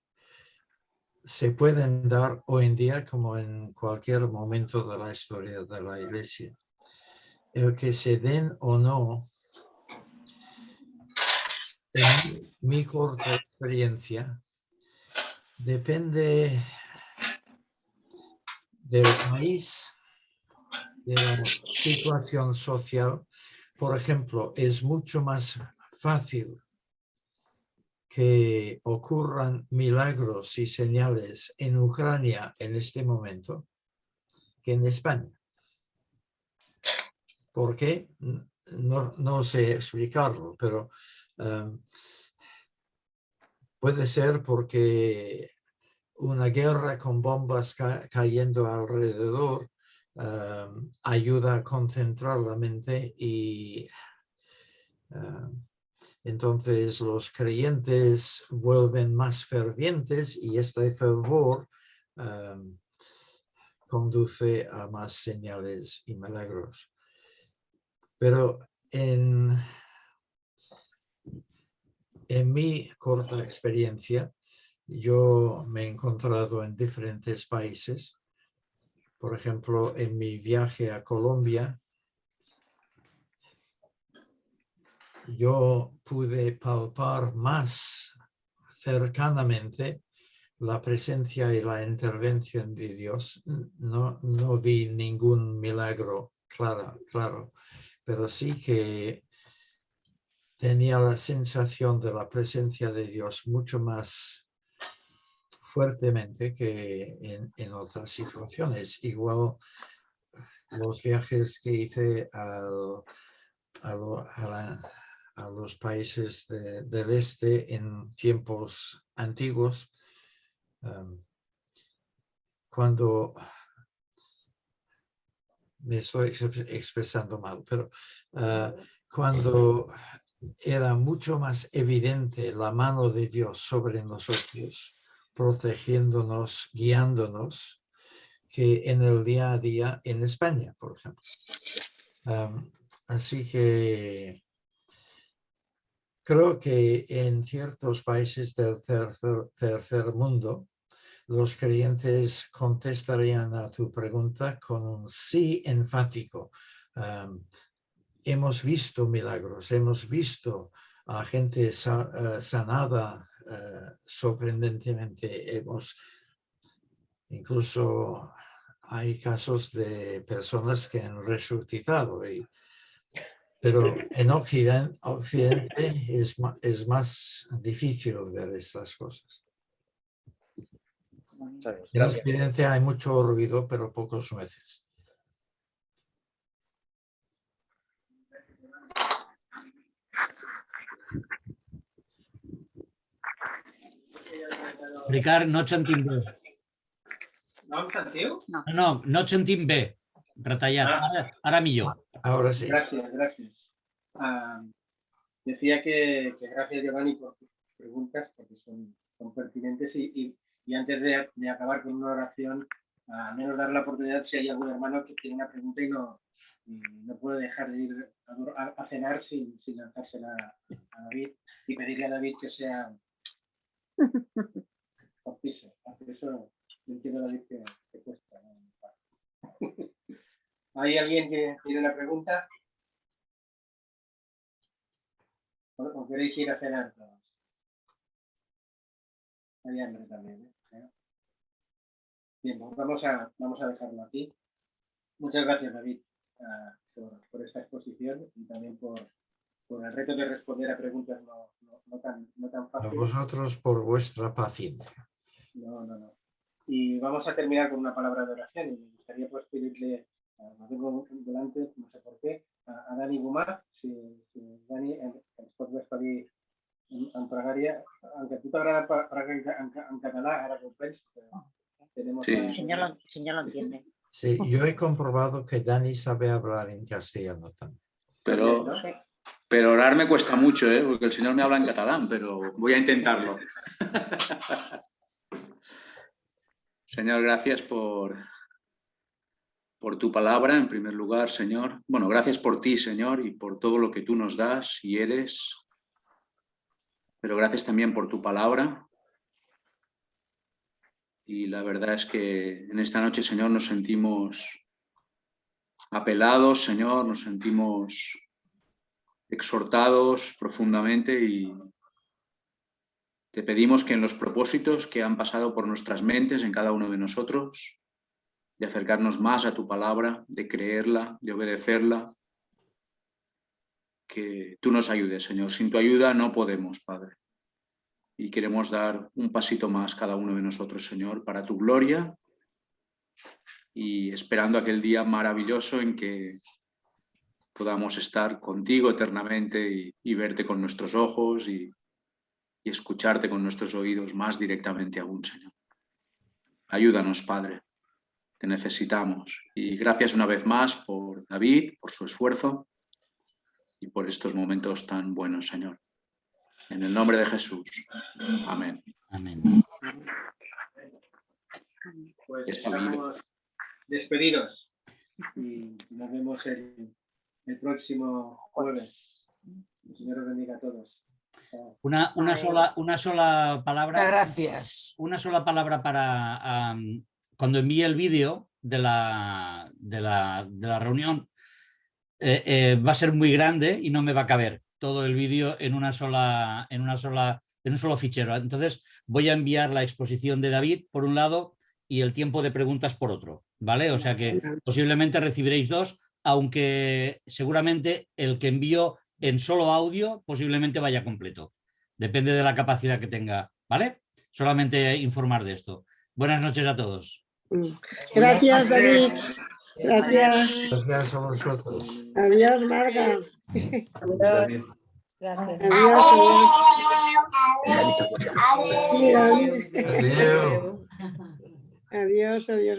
se pueden dar hoy en día como en cualquier momento de la historia de la Iglesia. El que se den o no, en mi corta experiencia, depende del país, de la situación social. Por ejemplo, es mucho más fácil que ocurran milagros y señales en Ucrania en este momento que en España. ¿Por qué? No sé explicarlo, pero puede ser porque una guerra con bombas cayendo alrededor ayuda a concentrar la mente y entonces los creyentes vuelven más fervientes y este fervor conduce a más señales y milagros. Pero en mi corta experiencia, yo me he encontrado en diferentes países. Por ejemplo, en mi viaje a Colombia, yo pude palpar más cercanamente la presencia y la intervención de Dios. No vi ningún milagro claro, pero sí que tenía la sensación de la presencia de Dios mucho más fuertemente que en otras situaciones. Igual los viajes que hice a los países del este en tiempos antiguos, cuando me estoy expresando mal, pero cuando era mucho más evidente la mano de Dios sobre nosotros, protegiéndonos, guiándonos, que en el día a día en España, por ejemplo. Así que creo que en ciertos países del tercer mundo, los creyentes contestarían a tu pregunta con un sí enfático. Hemos visto milagros, hemos visto a gente sanada sorprendentemente. Incluso hay casos de personas que han resucitado. Pero en Occidente es más difícil ver estas cosas. En Occidente hay mucho ruido, pero pocos nueces. Ricard, no et sentim bé. No em sentiu? No et sentim bé. Retallat. Ara millor. Ahora sí. Gracias. Decía que gracias, Giovanni, por tus preguntas, porque son pertinentes y antes de acabar con una oración, al menos dar la oportunidad si hay algún hermano que tiene una pregunta y no puede dejar de ir a cenar sin lanzársela a David y pedirle a David que sea por piso. Por eso yo entiendo, David, que cuesta, ¿no? ¿Hay alguien que tiene una pregunta? ¿O queréis ir a cenar todos? Hay hambre también, ¿eh? Bien, pues vamos a dejarlo aquí. Muchas gracias, David, por esta exposición y también por el reto de responder a preguntas no tan A fáciles. vosotros por vuestra paciencia. No. Y vamos a terminar con una palabra de oración y me gustaría pues pedirle, lo tengo delante, no sé por qué, a Dani Gomar, si Dani ens pot despedir en pregària, aunque a tu t'agrada pregar en català, ara que ho penso, tenemos Sí. El Señor lo entiende. Sí, yo he comprobado que Dani sabe hablar en castellano también. Pero orar me cuesta mucho, porque el Señor me habla en catalán, pero voy a intentarlo. Señor, gracias por tu palabra, en primer lugar, Señor. Bueno, gracias por ti, Señor, y por todo lo que tú nos das y eres. Pero gracias también por tu palabra. Y la verdad es que en esta noche, Señor, nos sentimos apelados, Señor, nos sentimos exhortados profundamente y te pedimos que en los propósitos que han pasado por nuestras mentes en cada uno de nosotros, de acercarnos más a tu palabra, de creerla, de obedecerla, que tú nos ayudes, Señor. Sin tu ayuda no podemos, Padre. Y queremos dar un pasito más cada uno de nosotros, Señor, para tu gloria y esperando aquel día maravilloso en que podamos estar contigo eternamente y verte con nuestros ojos y escucharte con nuestros oídos más directamente aún, Señor. Ayúdanos, Padre. Te necesitamos. Y gracias una vez más por David, por su esfuerzo y por estos momentos tan buenos, Señor. En el nombre de Jesús. Amén. Amén. Pues Está bien. estamos despedidos y nos vemos el próximo jueves. El Señor os bendiga a todos. Chao. Una sola palabra. Muchas gracias. Una sola palabra para cuando envíe el vídeo de la reunión. Va a ser muy grande y no me va a caber todo el vídeo en un solo fichero. Entonces voy a enviar la exposición de David por un lado y el tiempo de preguntas por otro, ¿vale? O sea que posiblemente recibiréis dos, aunque seguramente el que envío en solo audio posiblemente vaya completo. Depende de la capacidad que tenga, ¿vale? Solamente informar de esto. Buenas noches a todos. Gracias, David. Gracias. Gracias a vosotros. Adiós, Marga. Gracias. Adiós, adiós. Mira, Adiós. adiós, adiós.